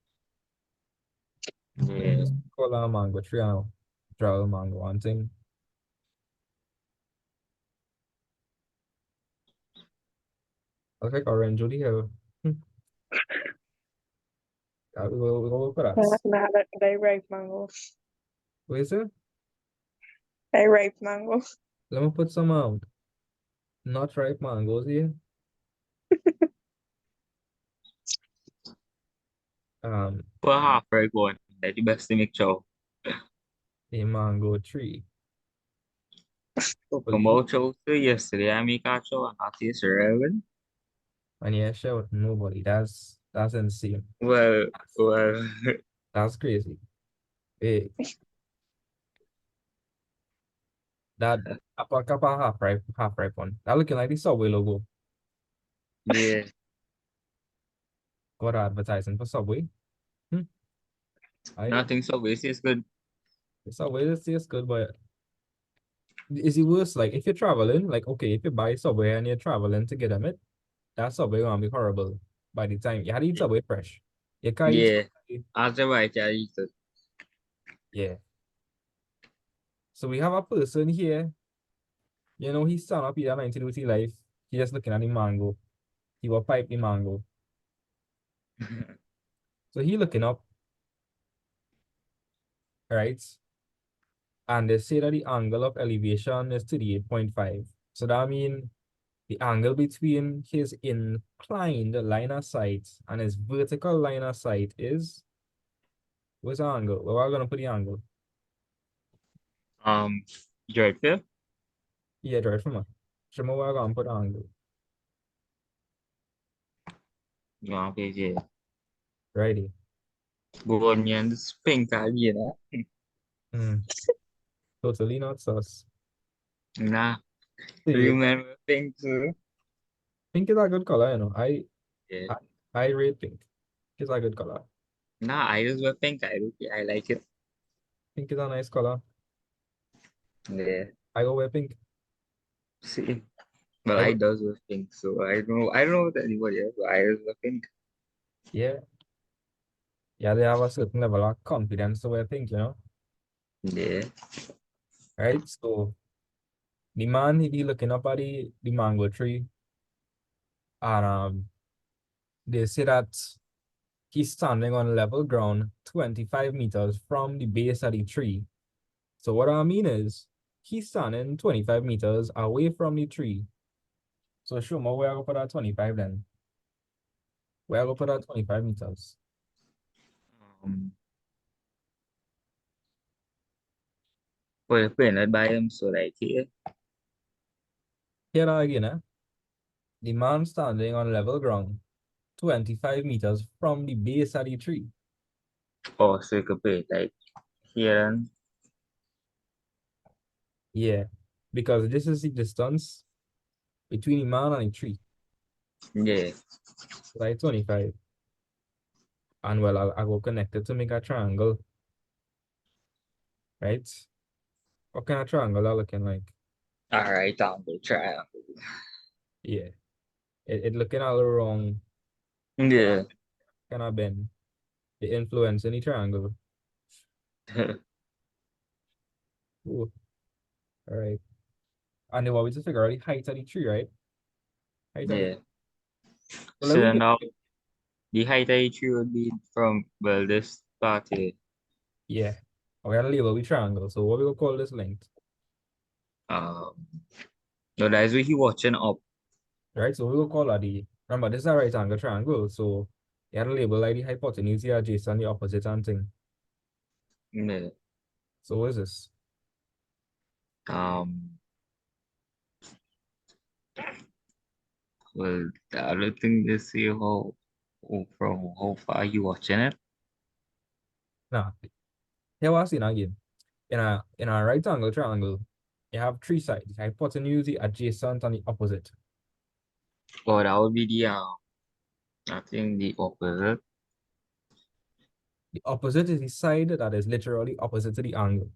Yeah. Call a mango tree and draw a mango one thing. Look like orange Julie here. We go for that. They ripe mango. What is it? They ripe mango. Let me put some not ripe mangoes here. Put half right going. That's the best to make sure. A mango tree. Come Hopefully, out show so yesterday I make a show and I taste relevant. and yeah, share with nobody. That's insane. Well, That's crazy. Hey, that a half ripe one. That looking like the Subway logo. yeah. Got advertising for Subway. I Nothing so basic is good. Subway this tastes good, but is it worse? Like if you're traveling, like okay, if you buy Subway and you're traveling to get them it, that Subway gonna be horrible by the time you had to eat Subway fresh. You can't eat Yeah. Subway. After I eat it. Yeah. So we have a person here. You know, he's stand up here at 90 with his life. He just looking at the mango. He will pipe the mango. So he looking up, right? And they say that the angle of elevation is 38.5. So that means the angle between his inclined line of sight and his vertical line of sight is, what's the angle? Where are we gonna put the angle? Right here. Yeah, right from here. Show me where we're gonna put the angle. Yeah, okay, yeah. Righty. Go on and pink again. Hmm. Totally not sus. Nah, See, remember pink too? pink is a good color, you know. Yeah. I rate pink. It's a good color. Nah, I just wear pink. I like it. Pink is a nice color. Yeah. I go wear pink. See. Well, I I go, does wear pink, so I don't know what anybody else, but I just wear pink. yeah. Yeah, they have a certain level of confidence to wear pink, you know. Yeah. Right? So the man he be looking up at the mango tree, and they say that he's standing on level ground 25 meters from the base of the tree. So what I mean is he's standing 25 meters away from the tree. So show me where I go put that 25 then. Where I go put that 25 meters. Um, well, playing it by him, so like here. Here that again, the man standing on level ground 25 meters from the base of the tree. Oh, so you could play it like here and Yeah, because this is the distance between the man and the tree, yeah. like 25. And well, I will connect it to make a triangle, right? What kind of triangle are looking like? All right, angle triangle. Yeah, it looking all wrong, Yeah. kind of bend. The influence in the triangle. Ooh, all right. And they want me to figure out the height of the tree, right? Height of the Yeah. So let So me get, now the height of the tree would be from, well, this part here. yeah. We gotta label the triangle. So what we gonna call this length, Um, no, that's what he watching up. right? So we will call that the, remember this is a right angle triangle. So you gotta label like the hypotenuse, the adjacent, the opposite and thing. Yeah. So what is this? Um, well, the other thing is see from how far you watching it. Now, here what I see now again. In a right angle triangle, you have three sides: the hypotenuse, the adjacent, and the opposite. Oh, that would be the I think the opposite. The opposite is the side that is literally opposite to the angle.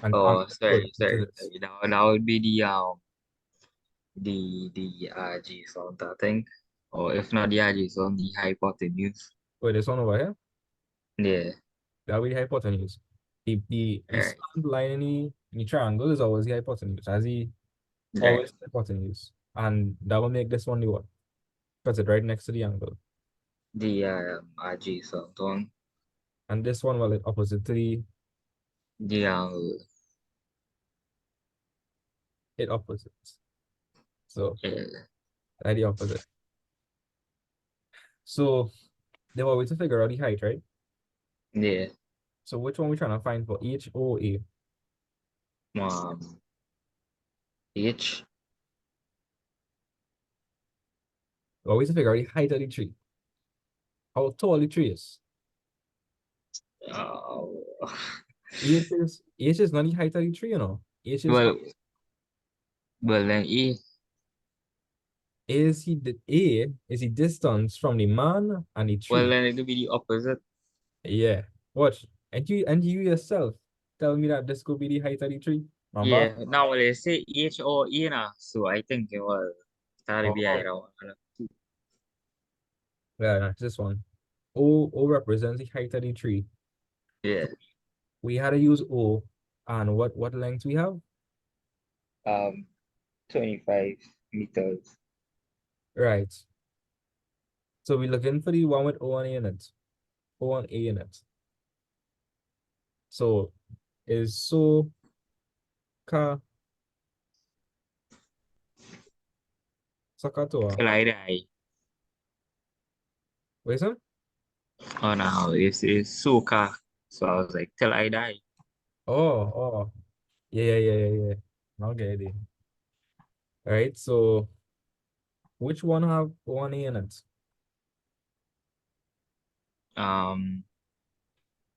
And the Oh, angle is sorry, to sorry, this. sorry. That would be the adjacent, I think. Or if not the adjacent, the hypotenuse. Wait, this one over here, Yeah. that will be the hypotenuse. The Alright. slant line in the triangle is always the hypotenuse, as the Right. always the hypotenuse. And that will make this one the what? Because it's right next to the angle. The adjacent one. And this one, well, it's opposite to The angle. it opposite. So Yeah. that's the opposite. So they were way to figure out the height, right? Yeah. So which one we trying to find for H or A? H. We always figure out the height of the tree. How tall the tree is. Oh. H is not the height of the tree, you know. H is Well, then E. A is the distance from the man and the Well, tree. then it could be the opposite. Yeah. Watch. And you yourself tell me that this could be the height of the tree. Remember? Yeah. Now, when they say H or E now, so I think it was that'll be Oh, either one. yeah, that's this one. O represents the height of the tree. Yeah. we had to use O, and what length we have? 25 meters. Right. So we're looking for the one with O and A in it. O and A in it. So is so ka sakatoa. Till I die. Wait, sir? Oh no, it's Soka. So I was like, till I die. Oh. Yeah. Okay, then. All right, so which one have O and A in it?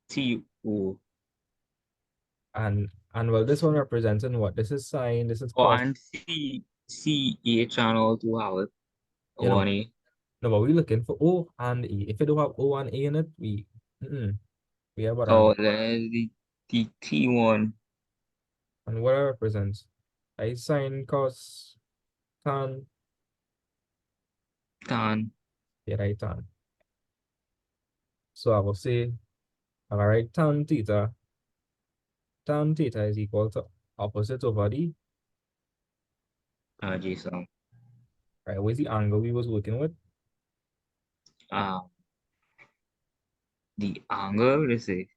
TO. And well, this one representing what? This is sine, this is Oh, cos. and CA channel to have it. You know, One. no, but we're looking for O and E. If you don't have O and A in it, we have a Oh, wrong. then the T1 And what it represents? I sine, cos, tan, tan. yeah, right, tan. So I will say, all right, tan theta is equal to opposite over the, Jason. right, where's the angle we was working with? The angle, let's say,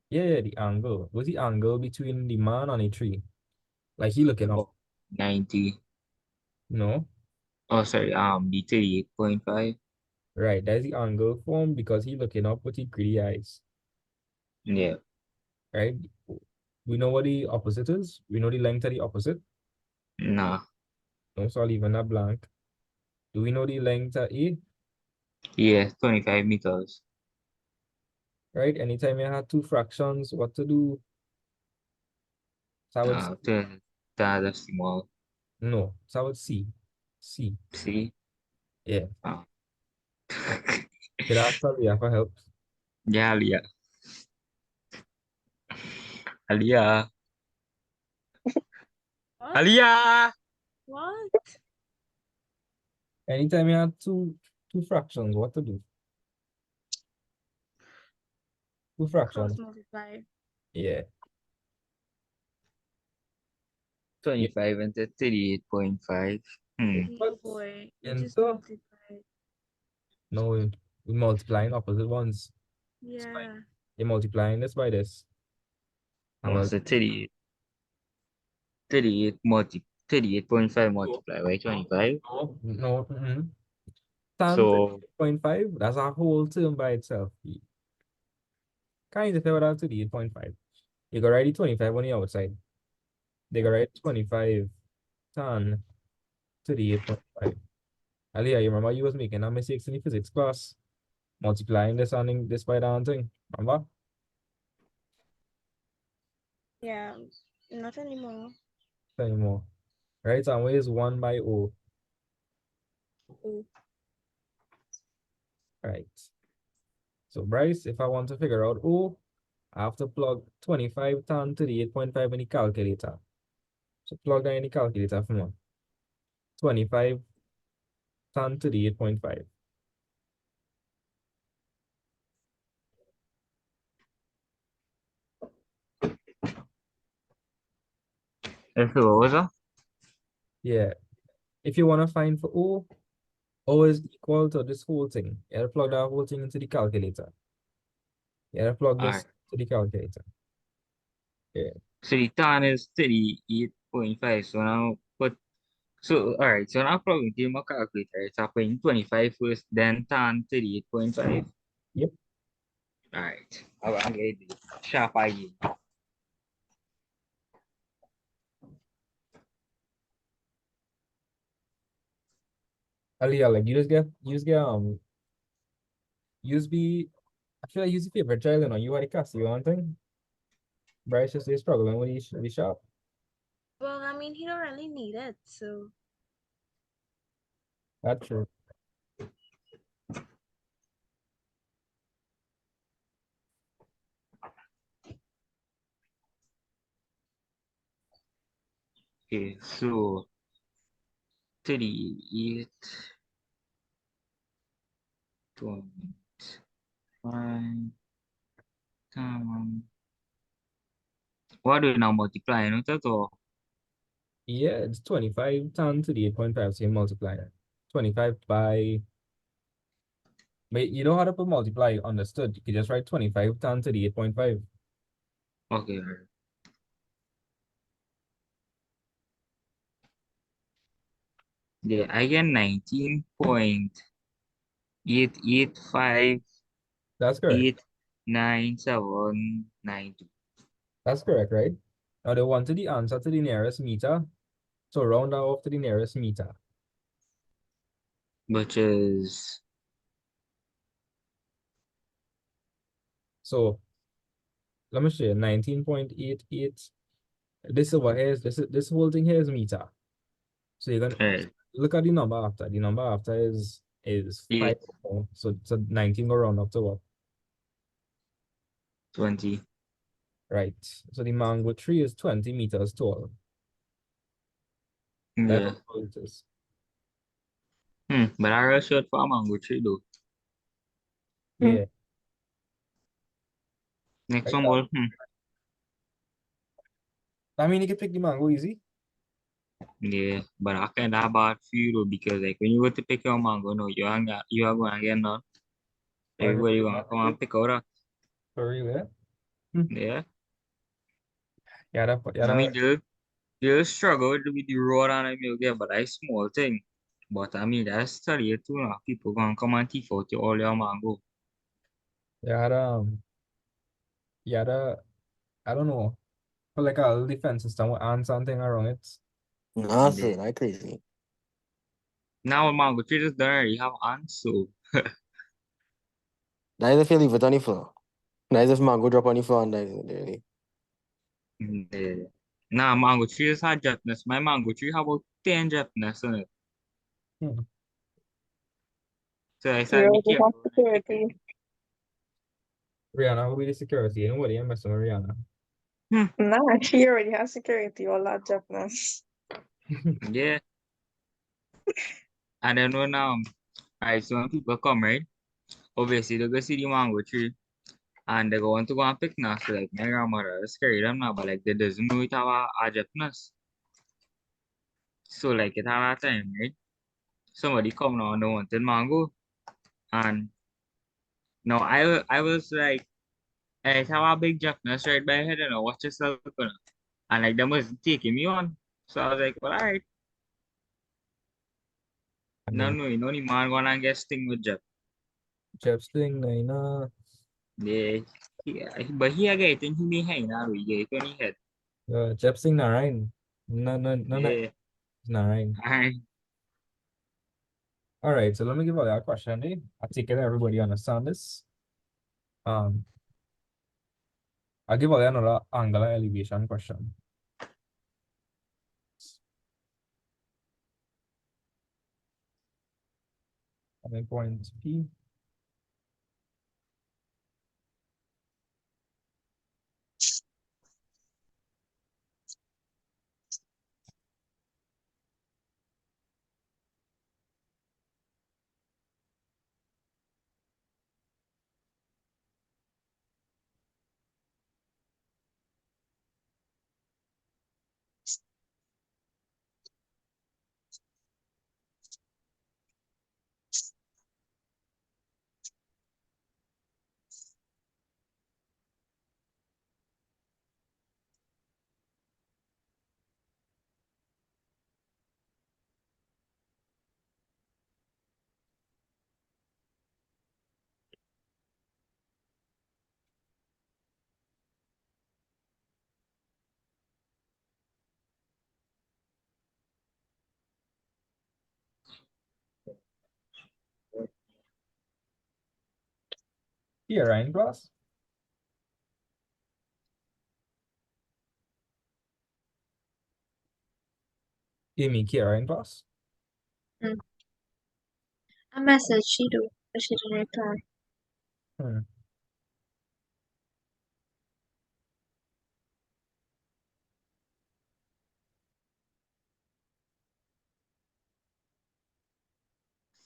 Yeah, the angle. What's the angle between the man and the tree? Like he looking up, 90. no? Oh, sorry, the 38.5. Right, that's the angle formed because he looking up with the greedy eyes, Yeah. right? We know what the opposite is. We know the length of the opposite. Nah. No, so I'll leave that blank. Do we know the length of A? Yeah, 25 meters. Right? Anytime you have two fractions, what to do? So I would To the decimal. no, so I would C. C. See? Yeah. Uh, Could I ask Talia for help? yeah, Alia. Alia. What? Alia! What? Anytime you have two fractions, what to do? Two Cross fractions. multiply. Yeah. 25 into 38.5. No boy. You And just so multiply. no, we multiplying opposite ones. Yeah. You're multiplying this by this. And well, What's the 38.5 multiplied by 25? no. Tan So, 8.5, that's a whole term by itself. You can't just figure out to the 8.5. You got write the 25 on the outside. They got write 25 tan to the 8.5. Aliyah, you remember you was making that mistakes in the physics class? Multiplying this and this by that thing. Remember? Yeah. Not anymore. Anymore. Right? And where is 1 by O? Oh. Right. So Bryce, if I want to figure out O, I have to plug 25 tan to the 8.5 in the calculator. So plug that in the calculator for me. 25 tan to the 8.5. if it was a Yeah. If you want to find for O is equal to this whole thing. You have to plug that whole thing into the calculator. You have to plug this Alright. to the calculator. Yeah. So the tan is 38.5. So now alright, so now plug into my calculator. So I put in 25 first, then tan 38.5. Yep. Alright. I'm get the sharp idea. Aliyah, like use be I feel like use your favorite child, you are the class, you want thing? Bryce just is struggling with the shop. Well, I mean, he don't really need it, so. That's true. Okay, so 38 point 5 tan What do you now multiply? No, that's all. Yeah, it's 25 times to the 8.5, so you multiply it. 25 by, but you know how to put multiply, understood. You could just write 25 times to the 8.5. Okay. Alright. Yeah, I get 19.885 That's correct. 89792. That's correct, right? Now they wanted the answer to the nearest meter, so round that off to the nearest meter. Which is So let me show you 19.88. This over here is this whole thing here is meter. So you're gonna look at the number after. The number after is 5. 8, So 19 go round up to what? 20. Right. So the mango tree is 20 meters tall. That's Yeah. how tall it is. But I real short for a mango tree though. Yeah. Next Like one, that. ball. I mean, you can pick the mango easy. Yeah, but I kind of bad for you though because like when you go to pick your mango, no, you are going to get none. Everybody gonna come and pick out. For real, yeah. Yeah. Yeah, I mean, they'll struggle with the road and I mean, yeah, but that's small thing. But I mean, that's study it too now. People gonna come and thief out all your mango. yeah, I don't know. But like a little defense system with ants and thing around it. Nah, Yeah. sir, like crazy. Now mango tree just done already have ants, so That is if you leave it on the floor. That is if mango drop on the floor and that is there. yeah. Nah, mango tree just had Japanese. My mango tree have about 10 Japanese on it. Hmm. So I You said be already have careful when I pick it. security. Rihanna will be the security. Nobody ain't messing with Rihanna. Nah, you already have security, all that Japanese. Yeah. And then when alright, so when people come, right? Obviously they go see the mango tree and they go want to go and pick nuts. So, like my grandmother is scary them now, but like they doesn't know it have a Japanese. So like it had a time, right? Somebody come now and they wanted mango. And now I was like, I have a big Japanese right by head and I watch yourself. And like them was taking me on. So I was like, well, alright. I No, mean, no, you know the man gonna get sting with Jap. Jeff's thing, you know, Yeah. But he again, I think he may hang now, we get it on his head. Jeff's thing Narayan. No, Yeah. it's Narayan. Alright. All right, so let me give you a question. I take it everybody understand this. Um, I'll give you another angular elevation question. Point P. Here, Ryan class. Amy, here, Ryan class. A message she do, but she didn't reply. Hmm.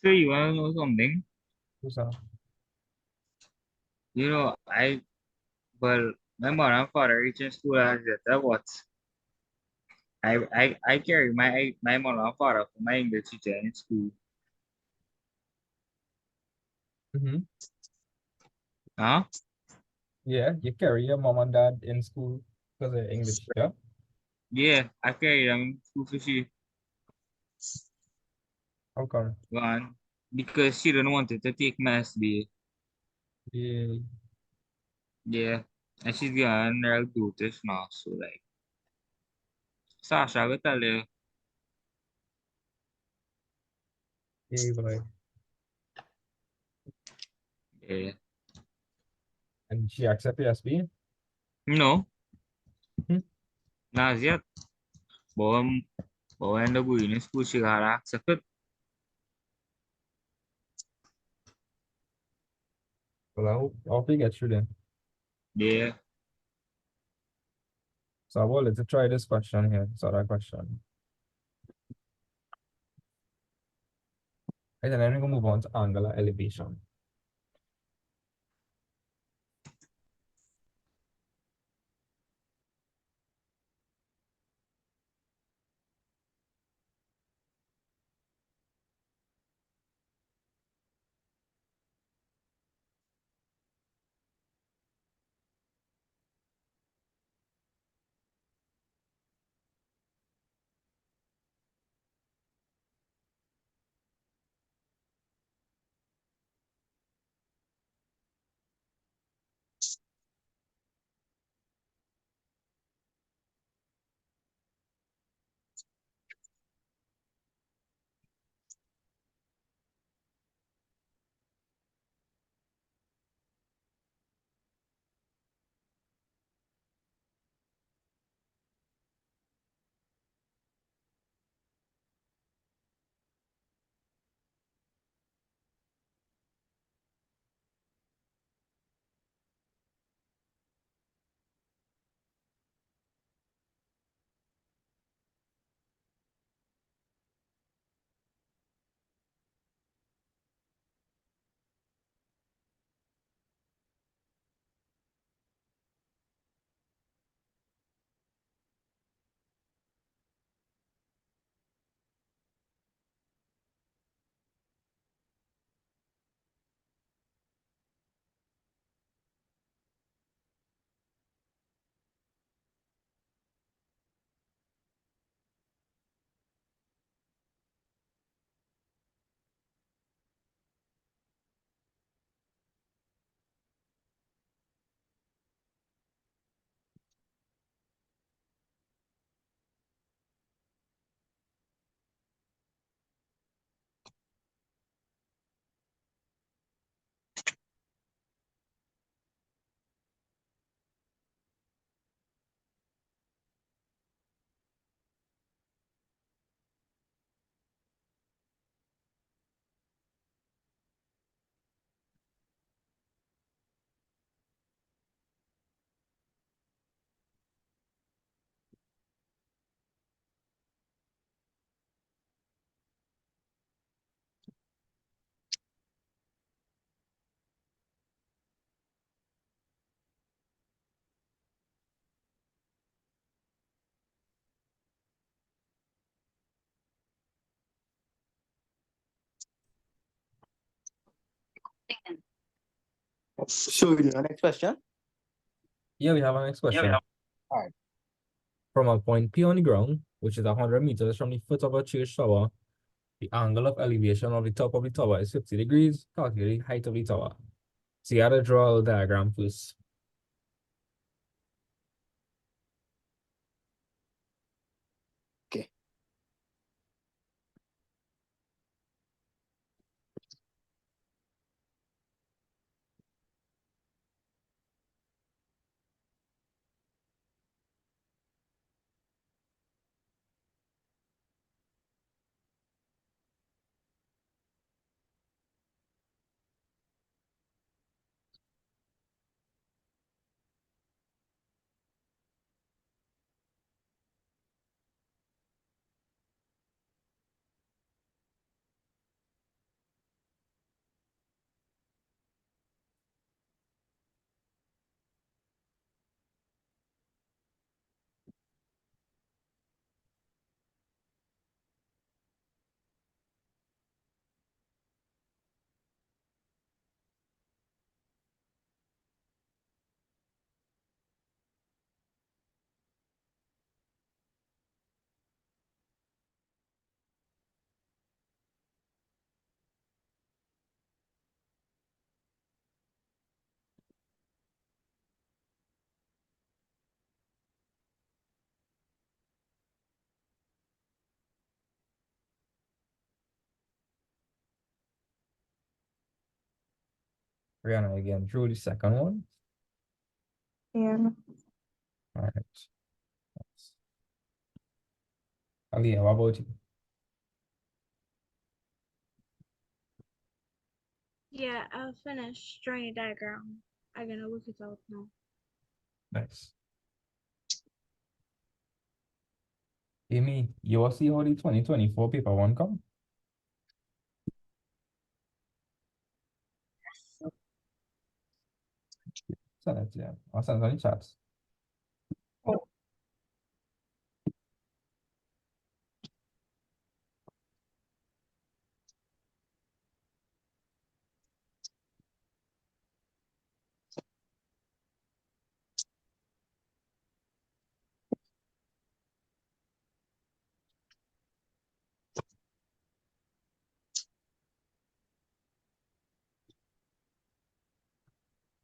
So you wanna know something? Who's that? You know, well, My mother and father reaching school as yet, but I carry my mother and father for my English teacher in school. Mm-hmm. Huh? Yeah, you carry your mom and dad in school because they're English, yeah? Yeah, I carry them in school for she How come? gone because she didn't want to take Mass B. Yeah. Yeah, and she's gone real do this now. So like, Sasha, I will tell you. Yeah, boy. Yeah. And she accept your SB? No, Hmm. not as yet. But when the going in school, she got accepted. Well, I hope you get through then. Yeah. So I wanted to try this question here. So that question. And then I'm gonna move on to angular elevation. So the next question. Yeah, we have our next question. Alright. From a point P on the ground, which is 100 meters from the foot of a church tower, the angle of elevation of the top of the tower is 50 degrees. Calculate the height of the tower. So you have to draw a diagram first. Okay. Rihanna again through the second one. Yeah. All right. Aliyah, what about you? Yeah, I'll finish drawing a diagram. I'm gonna look it up now. Nice. Amy, you will see how the 2024 paper one come? Send it, yeah. I'll send it on the chats.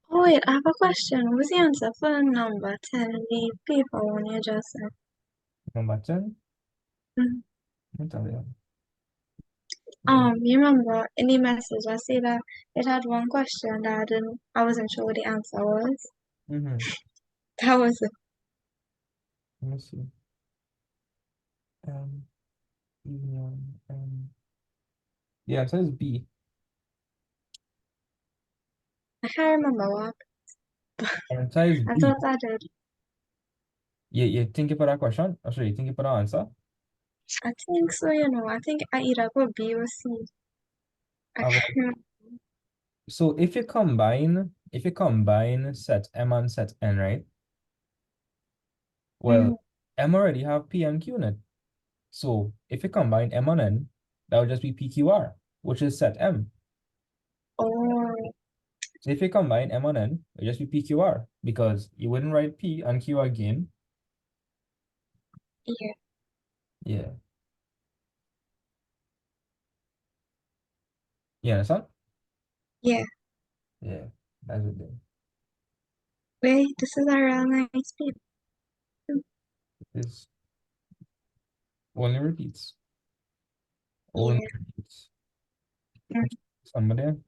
Oh wait, I have a question. What was the answer for number 10 in the paper one you just said? Number 10? Mhm. Let me tell you. You remember in the message I said that it had one question that I wasn't sure what the answer was. Mm-hmm. That was it. Let me see. Yeah, it says B. I can't remember what. And it says I B. thought I did. You thinking for that question? Or sorry, you thinking for the answer? I think so, you know. I think I either go B or C. I Uh, can't remember. So if you combine set M and set N, right? Well, Mhm. M already have P and Q in it. So if you combine M and N, that would just be PQR, which is set M. Oh, So if you combine M and N, it would just be PQR because you wouldn't write P and Q again. yeah. Yeah. You understand? Yeah. Yeah, that's it then. Wait, this is a real nice paper. It's only repeats. Yeah. Only repeats. Mm. Somebody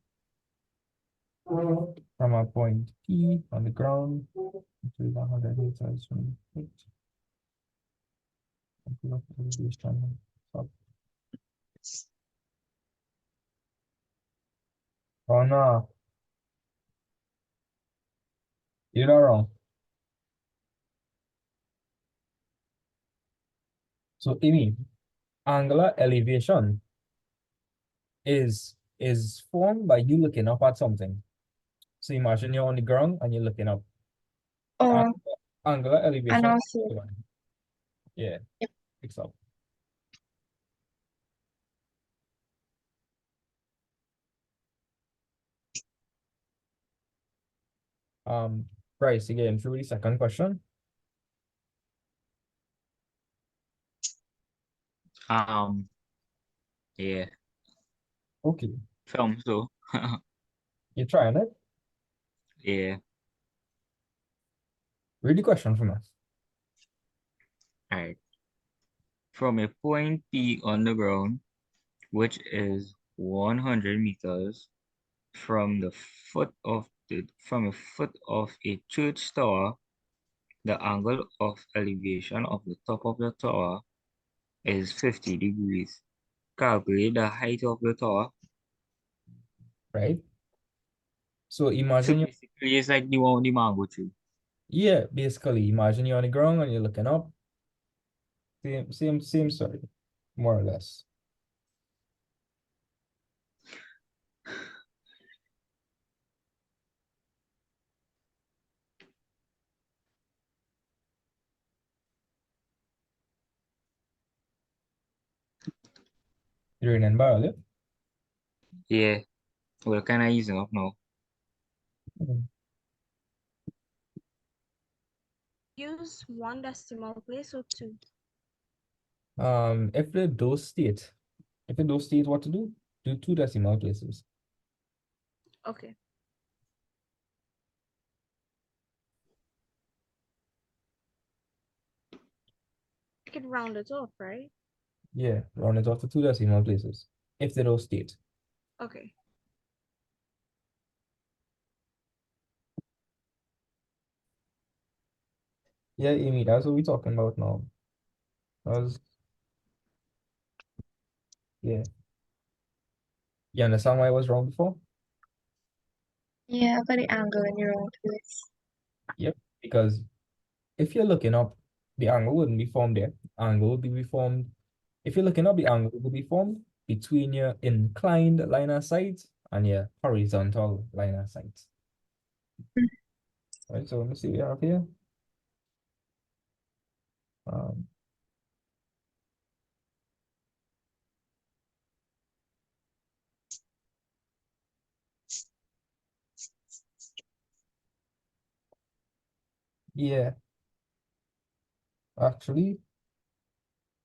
from a point P on the ground to 100 meters from it. Oh no, you're not wrong. So Amy, angular elevation is formed by you looking up at something. So imagine you're on the ground and you're looking up. Oh, Angular and elevation. also, Yeah, yep. fix up. Bryce, again, through the second question. Yeah, Okay, film so. you're trying it. Yeah, Read the question from us. alright. From a point P on the ground, which is 100 meters from the foot of a church tower, the angle of elevation of the top of the tower is 50 degrees. Calculate the height of the tower. Right? So So imagine you, basically it's like the one with the mango tree. yeah, basically imagine you're on the ground and you're looking up. Same story, more or less. You're in Environment. Yeah, we're kind of easing up now. Use 1 decimal place or 2. If the dose state, what to do? Do 2 decimal places. Okay. I could round it off, right? Yeah, round it off to 2 decimal places. If the dose state. Okay. Yeah, Amy, that's what we're talking about now. That's, yeah. You understand why I was wrong before? Yeah, but the angle in your own place. Yep. Because if you're looking up, the angle wouldn't be formed there. Angle would be formed. If you're looking up, the angle will be formed between your inclined line of sight and your horizontal line of sight. Right, so let me see what we have here. Um, yeah, actually,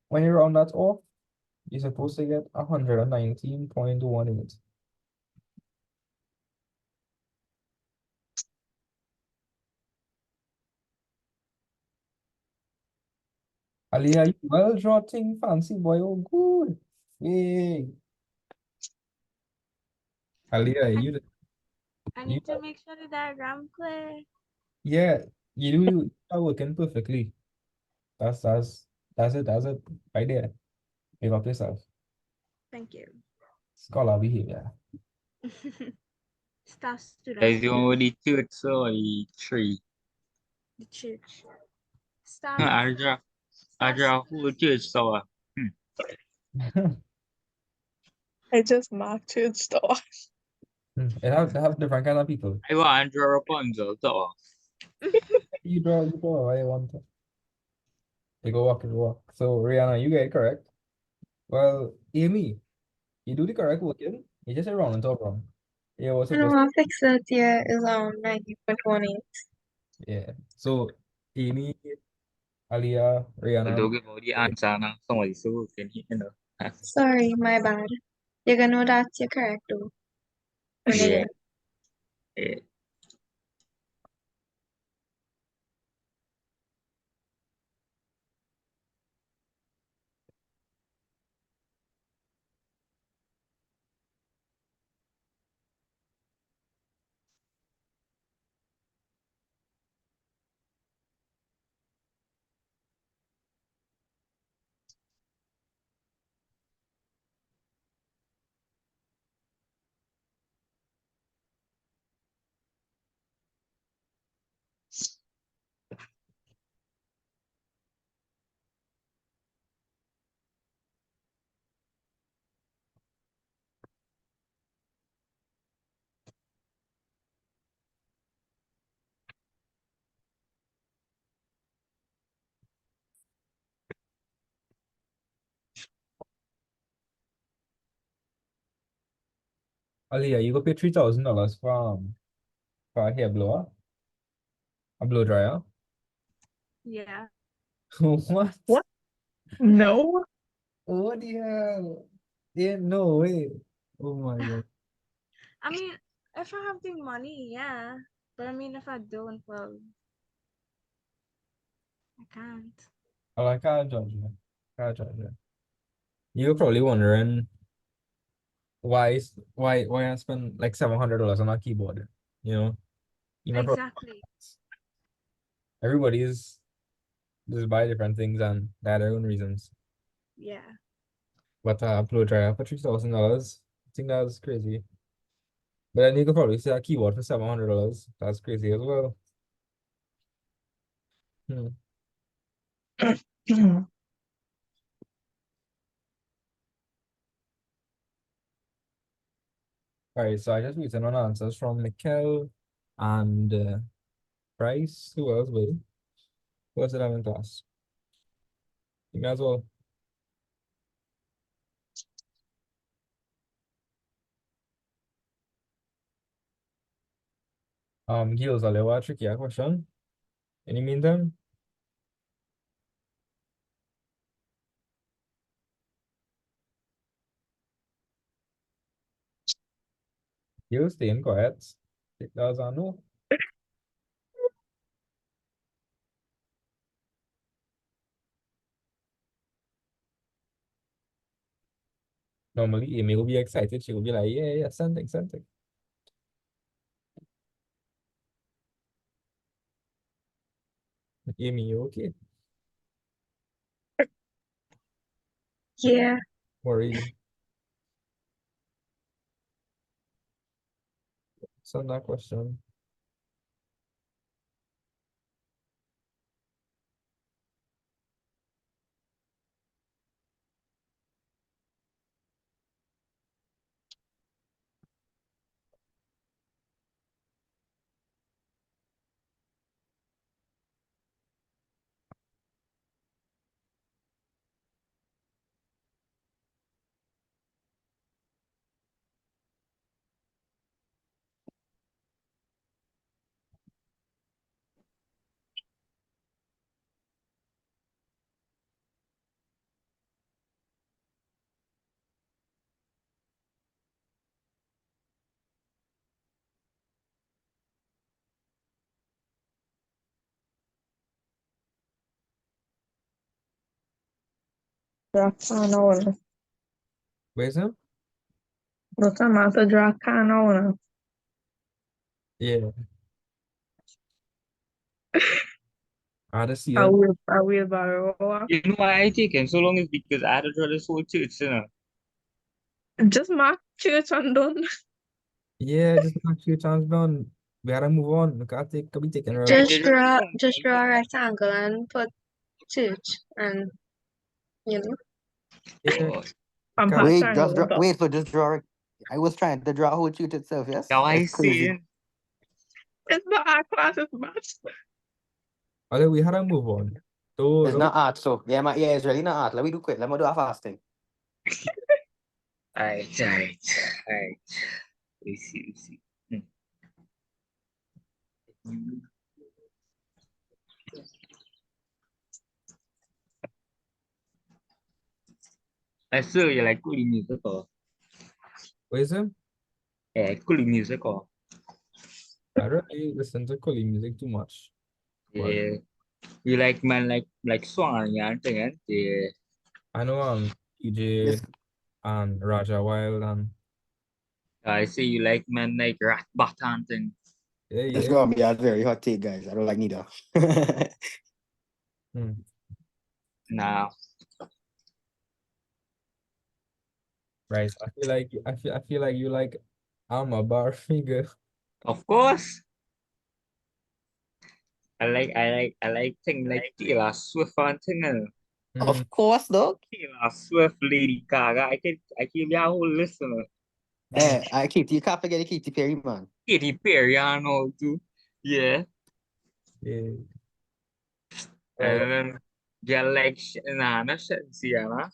when you round that off, you're supposed to get 119.18. Aliyah, you well draw thing, fancy boy. Oh, good. Yay. Aliyah, I you, need to make sure the diagram clear. yeah, you are working perfectly. That's that's it, right there. Pick up yourself. Thank you. Scholar behavior. Staff student. Guys, you want the third or the three? The church. Staff. Adra, Staff. Adra, who church so? I just marked church store. They have different kind of people. I want Andrew Rapunzel so. You draw what you want. You go walk. So Rihanna, you get it correct. Well, Amy, you do the correct working. You just say wrong and talk wrong. Yeah, what's I know supposed I'll fix it here is 90.18. yeah. So Amy, Aliyah, Don't Rihanna, give all the answer now. Somebody so can you know. Sorry, my bad. You're gonna know that you're correct though. When you Yeah. get Yeah. Aliyah, you go pay $3,000 for a hair blower, a blow dryer. Yeah. What? What? No. What the hell? Yeah, no way. Oh my God. I mean, if I have the money, yeah. But I mean, if I don't, well, I can't. Oh, I can't judge you. Can't judge you. You're probably wondering why I spend like $700 on a keyboard. You know, you might probably Exactly. everybody's just buy different things and they have their own reasons. Yeah. But blow dryer for $3,000, I think that's crazy. But then you could probably say a keyboard for $700. That's crazy as well. Hmm. All right, so I just written on answers from Mikkel and Price. Who else? Wait, who else did I have in class? You may as well. Gills, I'll leave a tricky question. In the meantime, you staying quiet. That was a no. Normally, Amy will be excited. She will be like, yeah, yeah, something, something. Amy, you okay? Yeah. Worried. So that question. Dracanon. Where's him? What's a matter Dracanon? Yeah. I just see A it. wheelbarrow. You know why I taken so long is because I had to draw this whole church, you know. Just mark church and done. Yeah, just a few times done. We gotta move on. We gotta take, could be taking her. I Just did draw wrong. just draw a rectangle and put church and you know. Yeah, Oh, And can't. Wait, pattern just draw. on top. Wait, so just draw it. I was trying to draw a whole shoot itself. Yes, now I that's see crazy. it. It's not our class, it's maths. Okay, we had to move on. So It's look, not art, so yeah, yeah, it's really not art. Let me do quick. Let me do a fasting. Alright. We see. Hmm. I still you like cooling music or where's him? cooling music or I don't really listen to Koli music too much. But yeah. You like man like song yeah thing and yeah. I know This PJ and Raja Wild and I see you like man like rat button thing. this yeah. gonna be a very hot take, guys. I don't like neither. Hmm. Nah. Right. I feel like you like I'm a bar figure. Of course. I like thing like Taylor Swift and thing. Hmm. Of course, dog. Taylor Swift, Lady Gaga. I can be a whole listener. I you can't forget the Katy Perry, man. Katy Perry and all too. Yeah. Yeah. Right. And then get like Nana Sienna.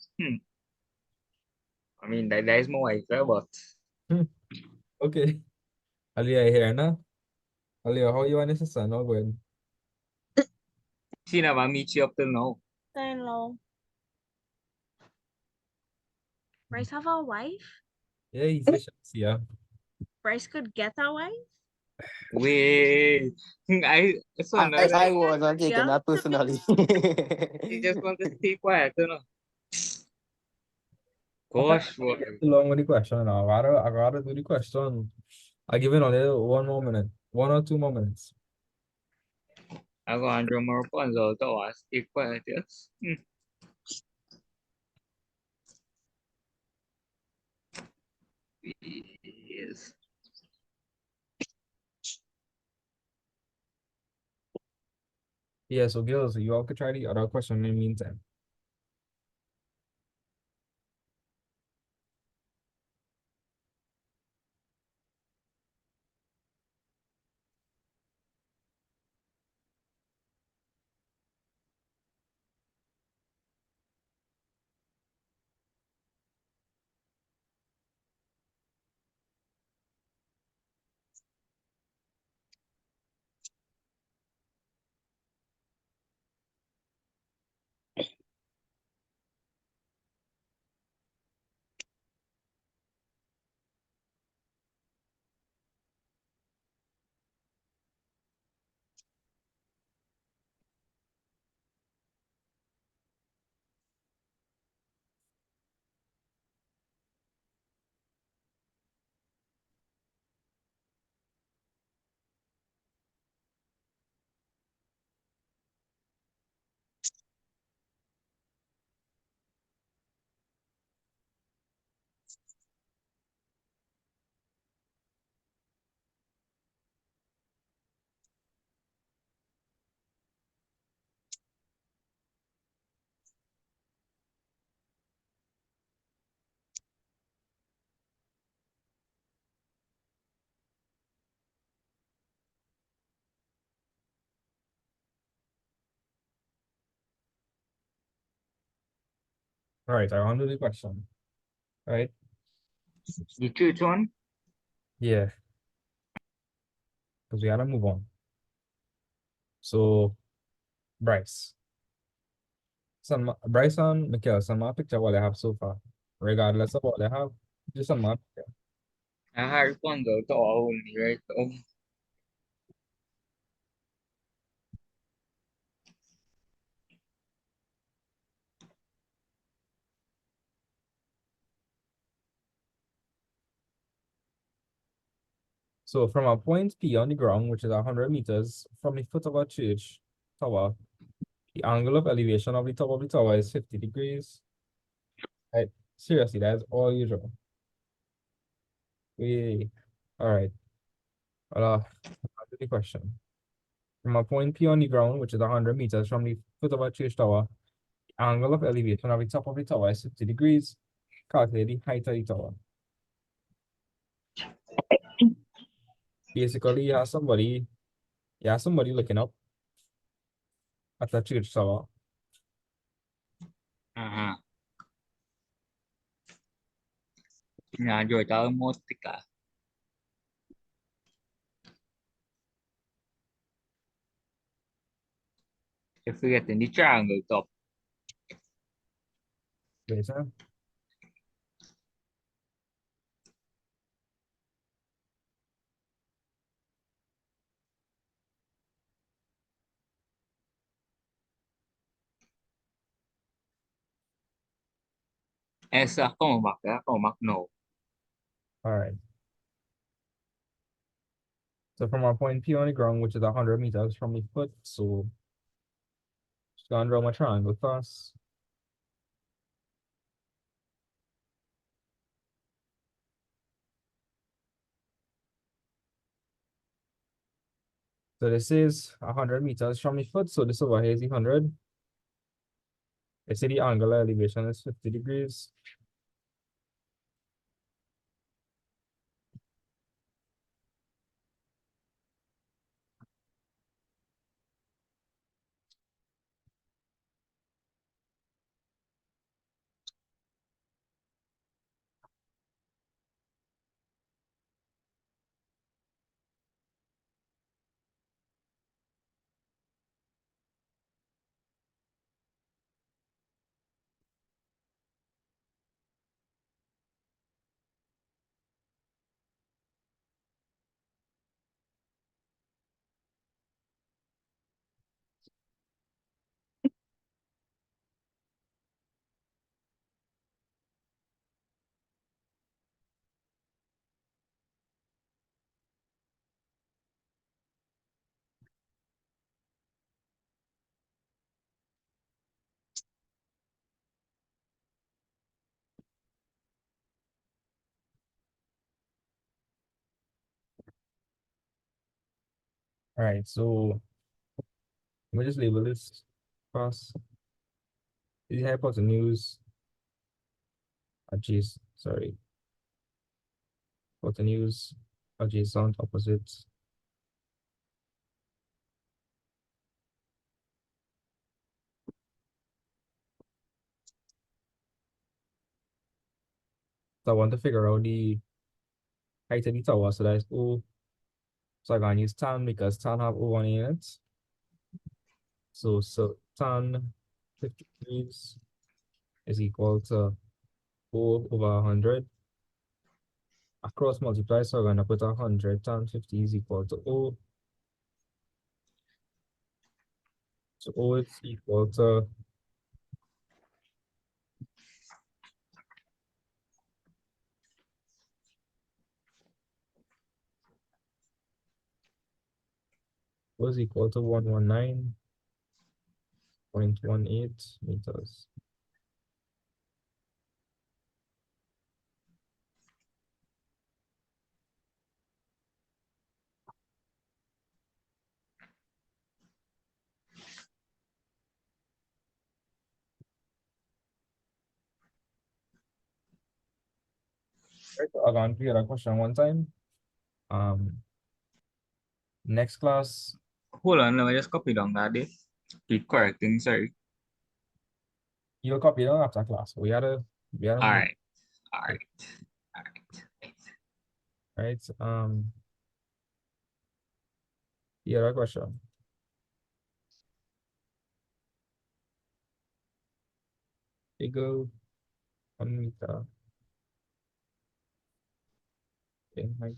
I mean that is my wife, but Hmm. Okay. Alia here now. Alia, how you want this son? Oh, good. she never meet you up till now. I know. Bryce have a wife? Yeah, he's a yeah. Bryce could get a wife? Wait, I so no, I like, was not taking Yeah. that personally. she just want to stay quiet, you know. Okay. Gosh, boy. Too long with the question now. I gotta do the question. I give it only 1 more minute. 1 or 2 more minutes. I go and draw more puns out of us. Stay quiet, yes. Yes. Yeah, so girls, you all could try the other question in the meantime. All right, I want to do the question. All right. The truth one? Yeah. Because we gotta move on. So, Bryce. Bryce and Mikhail, send my picture what I have so far. Regardless of what I have, just send my picture. I had one go to all only, right? Oh, So from a point P on the ground, which is 100 meters from the foot of a church tower, the angle of elevation of the top of the tower is 50 degrees. Right? Seriously, that's all you draw. All right. Answer the question. From a point P on the ground, which is 100 meters from the foot of a church tower, the angle of elevation of the top of the tower is 50 degrees. Calculate the height of the tower. Basically, you have somebody looking up at the church tower. uh-huh. Nhà rồi tao một tất cả. If we get the triangle top, Wait, sir. essa como marca, como marca no. All right. So from our point P on the ground, which is 100 meters from the foot, so just gonna draw my triangle first. So this is 100 meters from the foot, so this over here is the 100. I see the angular elevation is 50 degrees. All right, so let me just label this first. The hypotenuse adjacent, sorry. Hypotenuse adjacent opposite. So I want to figure out the height of the tower, so that's O. So I'm gonna use tan because tan have O1 in it. So tan 50 degrees is equal to O over 100. Across multiply, so I'm gonna put 100 tan 50 is equal to O. So O is equal to O is equal to 119.18 meters. Right, so I'm gonna clear that question one time. Next class, Hold on, let me just copy down that. Keep correcting, sorry. You'll copy it on after class. We had a All right. All right. All right. right. The other question. Eagle 1 meter in height.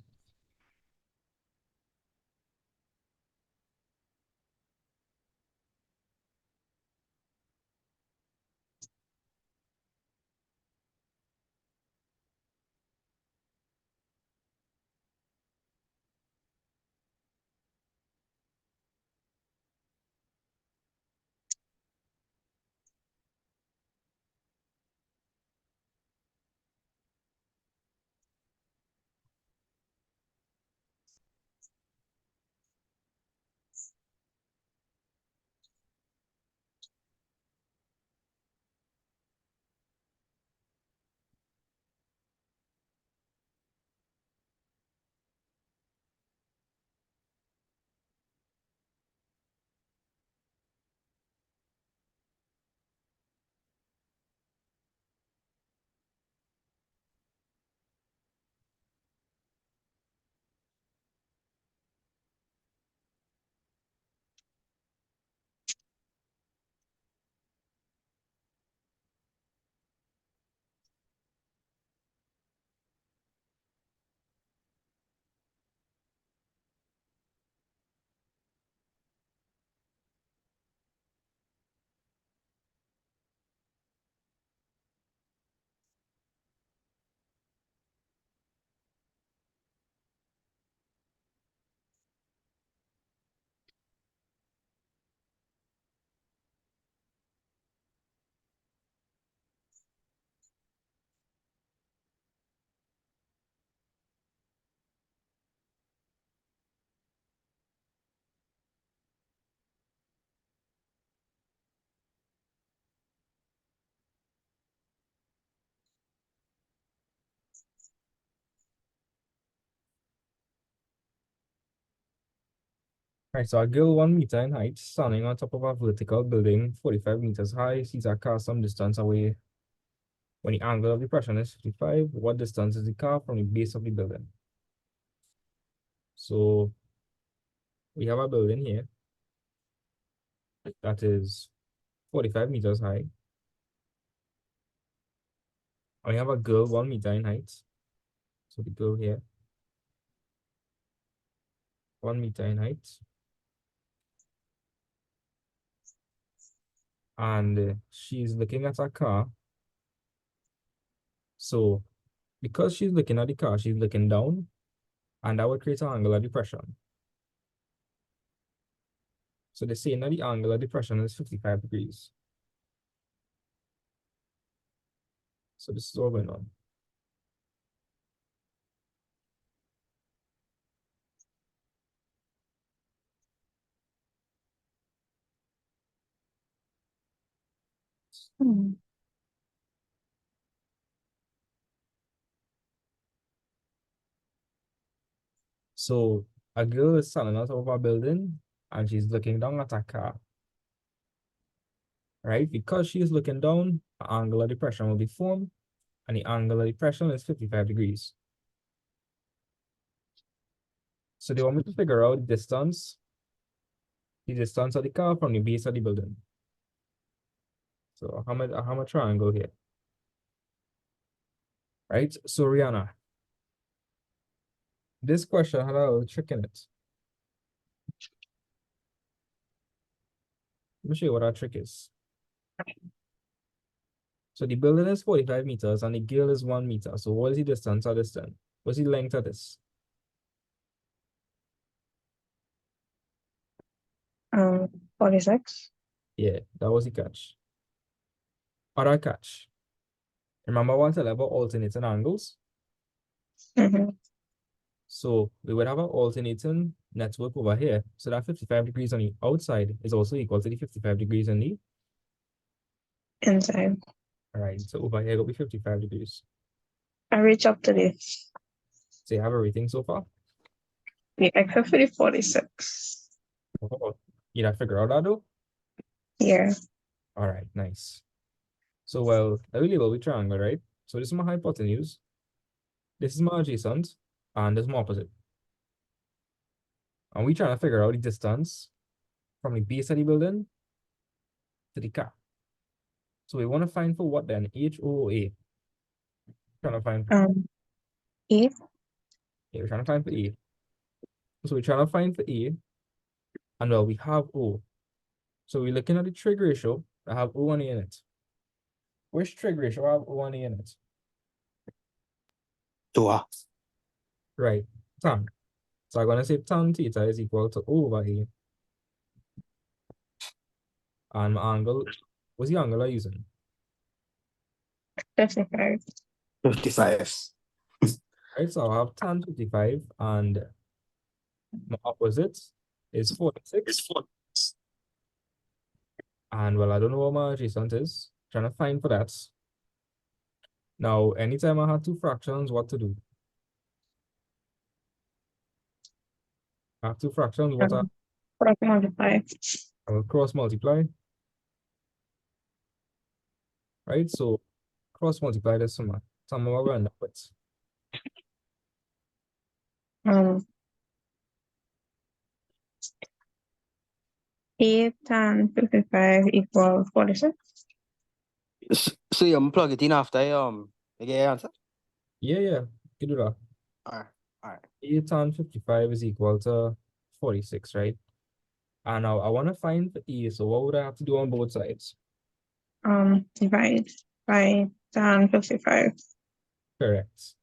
Right, so a girl 1 meter in height, standing on top of a vertical building 45 meters high, sees a car some distance away. When the angle of depression is 55, what distance is the car from the base of the building? So we have a building here that is 45 meters high. And we have a girl 1 meter in height. So the girl here, 1 meter in height. And she's looking at a car. So because she's looking at the car, she's looking down, and that would create an angle of depression. So they're saying that the angle of depression is 55 degrees. So this is all going on. Hmm. So a girl is standing on top of a building and she's looking down at a car. Right? Because she is looking down, an angle of depression will be formed, and the angle of depression is 55 degrees. So they want me to figure out the distance of the car from the base of the building. So I have a triangle here. Right? So Rihanna, this question had a little trick in it. Let me show you what that trick is. So the building is 45 meters and the girl is 1 meter. So what is the distance of this then? What's the length of this? 46. Yeah, that was the catch. Other catch. Remember once I level alternating angles? Mm-hmm. So we would have an alternating network over here. So that 55 degrees on the outside is also equal to the 55 degrees on the Inside. all right. So over here it'll be 55 degrees. I reach up to this. So you have everything so far? Yeah, except for the 46. Oh, you have figured out that though? Yeah. All right, nice. So, well, let me label with triangle, right? So this is my hypotenuse, this is my adjacent, and this is my opposite. And we're trying to figure out the distance from the base of the building to the car. So we want to find for what then? HOA. Trying to find for, A, yeah, we're trying to find for A. So we're trying to find for A, and well, we have O. So we're looking at the trig ratio that have O and A in it. Which trig ratio have O and A in it? 2. Right, tan. So I'm gonna say tan theta is equal to O over A. And my angle, what's the angle I'm using? 55. 55. Right, so I'll have tan 55 and my opposite is 46. And well, I don't know what my adjacent is. Trying to find for that. Now, anytime I have two fractions, what to do? I have two fractions, what Cross multiply. I will cross multiply. Right, so cross multiply this sum we're going to end up with. A tan 55 equals 46. So you plug it in after you get your answer? Yeah, you can do that. Alright, alright. A tan 55 is equal to 46, right? And now I want to find the E, so what would I have to do on both sides? Divide by tan 55. Correct.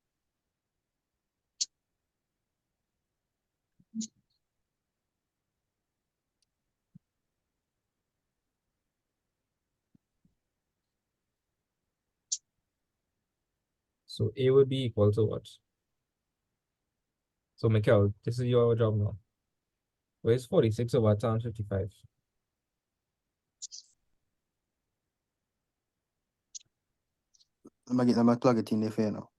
So A would be equal to what? So Mikhail, this is your job now. Where's 46 over tan 55? Let me plug it in there for you now.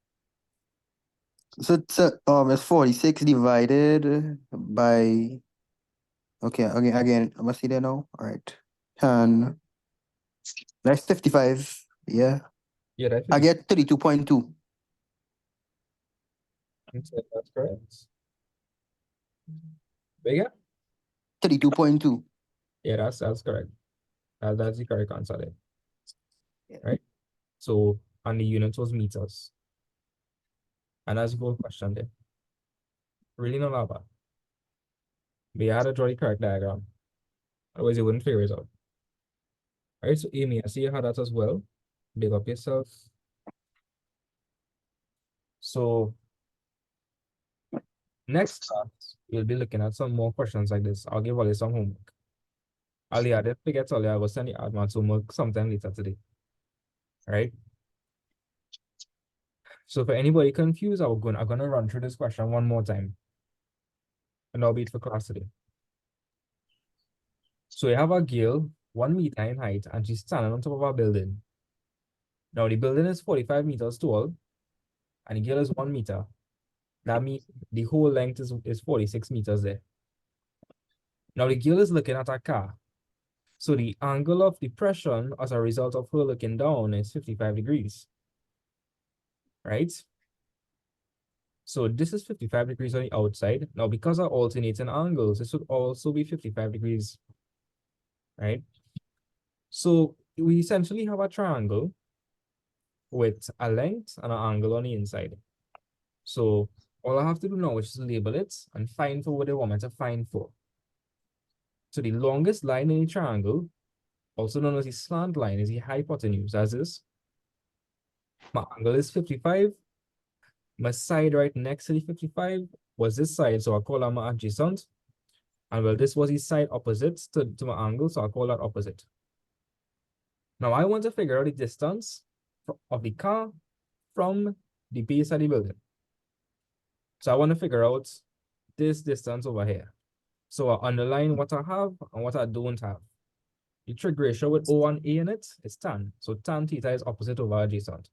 So it's 46 divided by, okay, again, I must see there now. Alright. Tan, that's 55. Yeah. Yeah, that's I get 32.2. that's correct. Bigger? 32.2. Yeah, that's correct. That's the correct answer there. Yeah. Right? So, and the unit was meters. And that's a good question there. Really not that bad. But you had to draw the correct diagram. Otherwise, you wouldn't figure it out. All right, so Amy, I see you had that as well. Big up yourself. So, next class, we'll be looking at some more questions like this. I'll give all you some homework. Ali, I didn't forget all you. I will send you advance homework sometime later today. All right? So for anybody confused, I'm gonna run through this question one more time. And I'll be it for class today. So we have a girl 1 meter in height and she's standing on top of a building. Now the building is 45 meters tall and the girl is 1 meter. That means the whole length is 46 meters there. Now the girl is looking at a car. So the angle of depression as a result of her looking down is 55 degrees. Right? So this is 55 degrees on the outside. Now, because of alternating angles, this would also be 55 degrees, right? So we essentially have a triangle with a length and an angle on the inside. So all I have to do now is just label it and find for what they want me to find for. So the longest line in the triangle, also known as the slant line, is the hypotenuse, as is. My angle is 55. My side right next to the 55 was this side, so I call that my adjacent. And well, this was the side opposite to my angle, so I call that opposite. Now I want to figure out the distance of the car from the base of the building. So I want to figure out this distance over here. So I underline what I have and what I don't have. The trig ratio with O and A in it is tan. So tan theta is opposite over adjacent.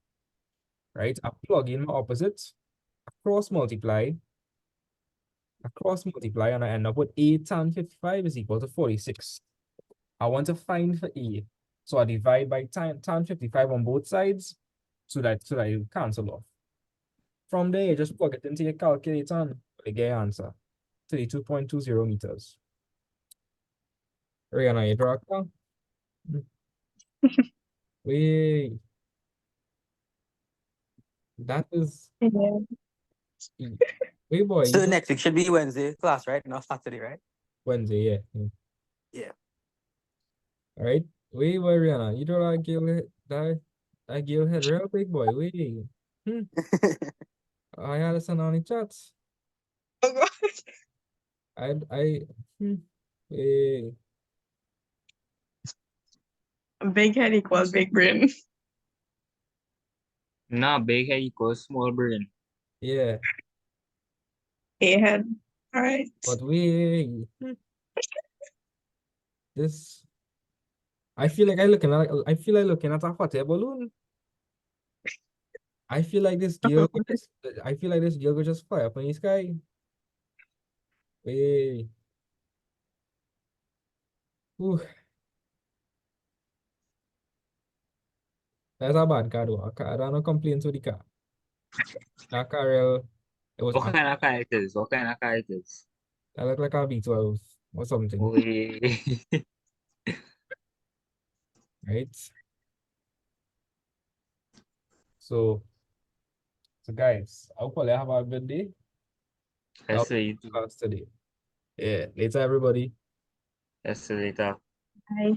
Right? I plug in my opposite, I cross multiply, and I end up with A tan 55 is equal to 46. I want to find for A. So I divide by tan 55 on both sides so that you cancel off. From there, you just plug it into your calculator and you get your answer. 32.20 meters. Rihanna, you draw a car? Wait, that is Yeah. wait boy, So you don't next week should be Wednesday class, right? Not Saturday, right? Wednesday, yeah. Yeah. All right. Wait boy, Rihanna, you draw that girl head real quick boy. Wait. I had a son on the chats. Oh God. I wait. Big head equals big brain. Nah, big head equals small brain. Yeah. A head. All right. But wait. This I feel like looking at a hot air balloon. I feel like this girl could just fly up in the sky. Wait. Ooh, that's a bad car though. I don't know complaints with the car. That car it was What kind of car it is? What kind of car it is? that looked like a V12 or something. Wait. Right? So guys, I'll probably have a good day. Let's I'll see. class today. Yeah, later everybody. Let's see later. Bye.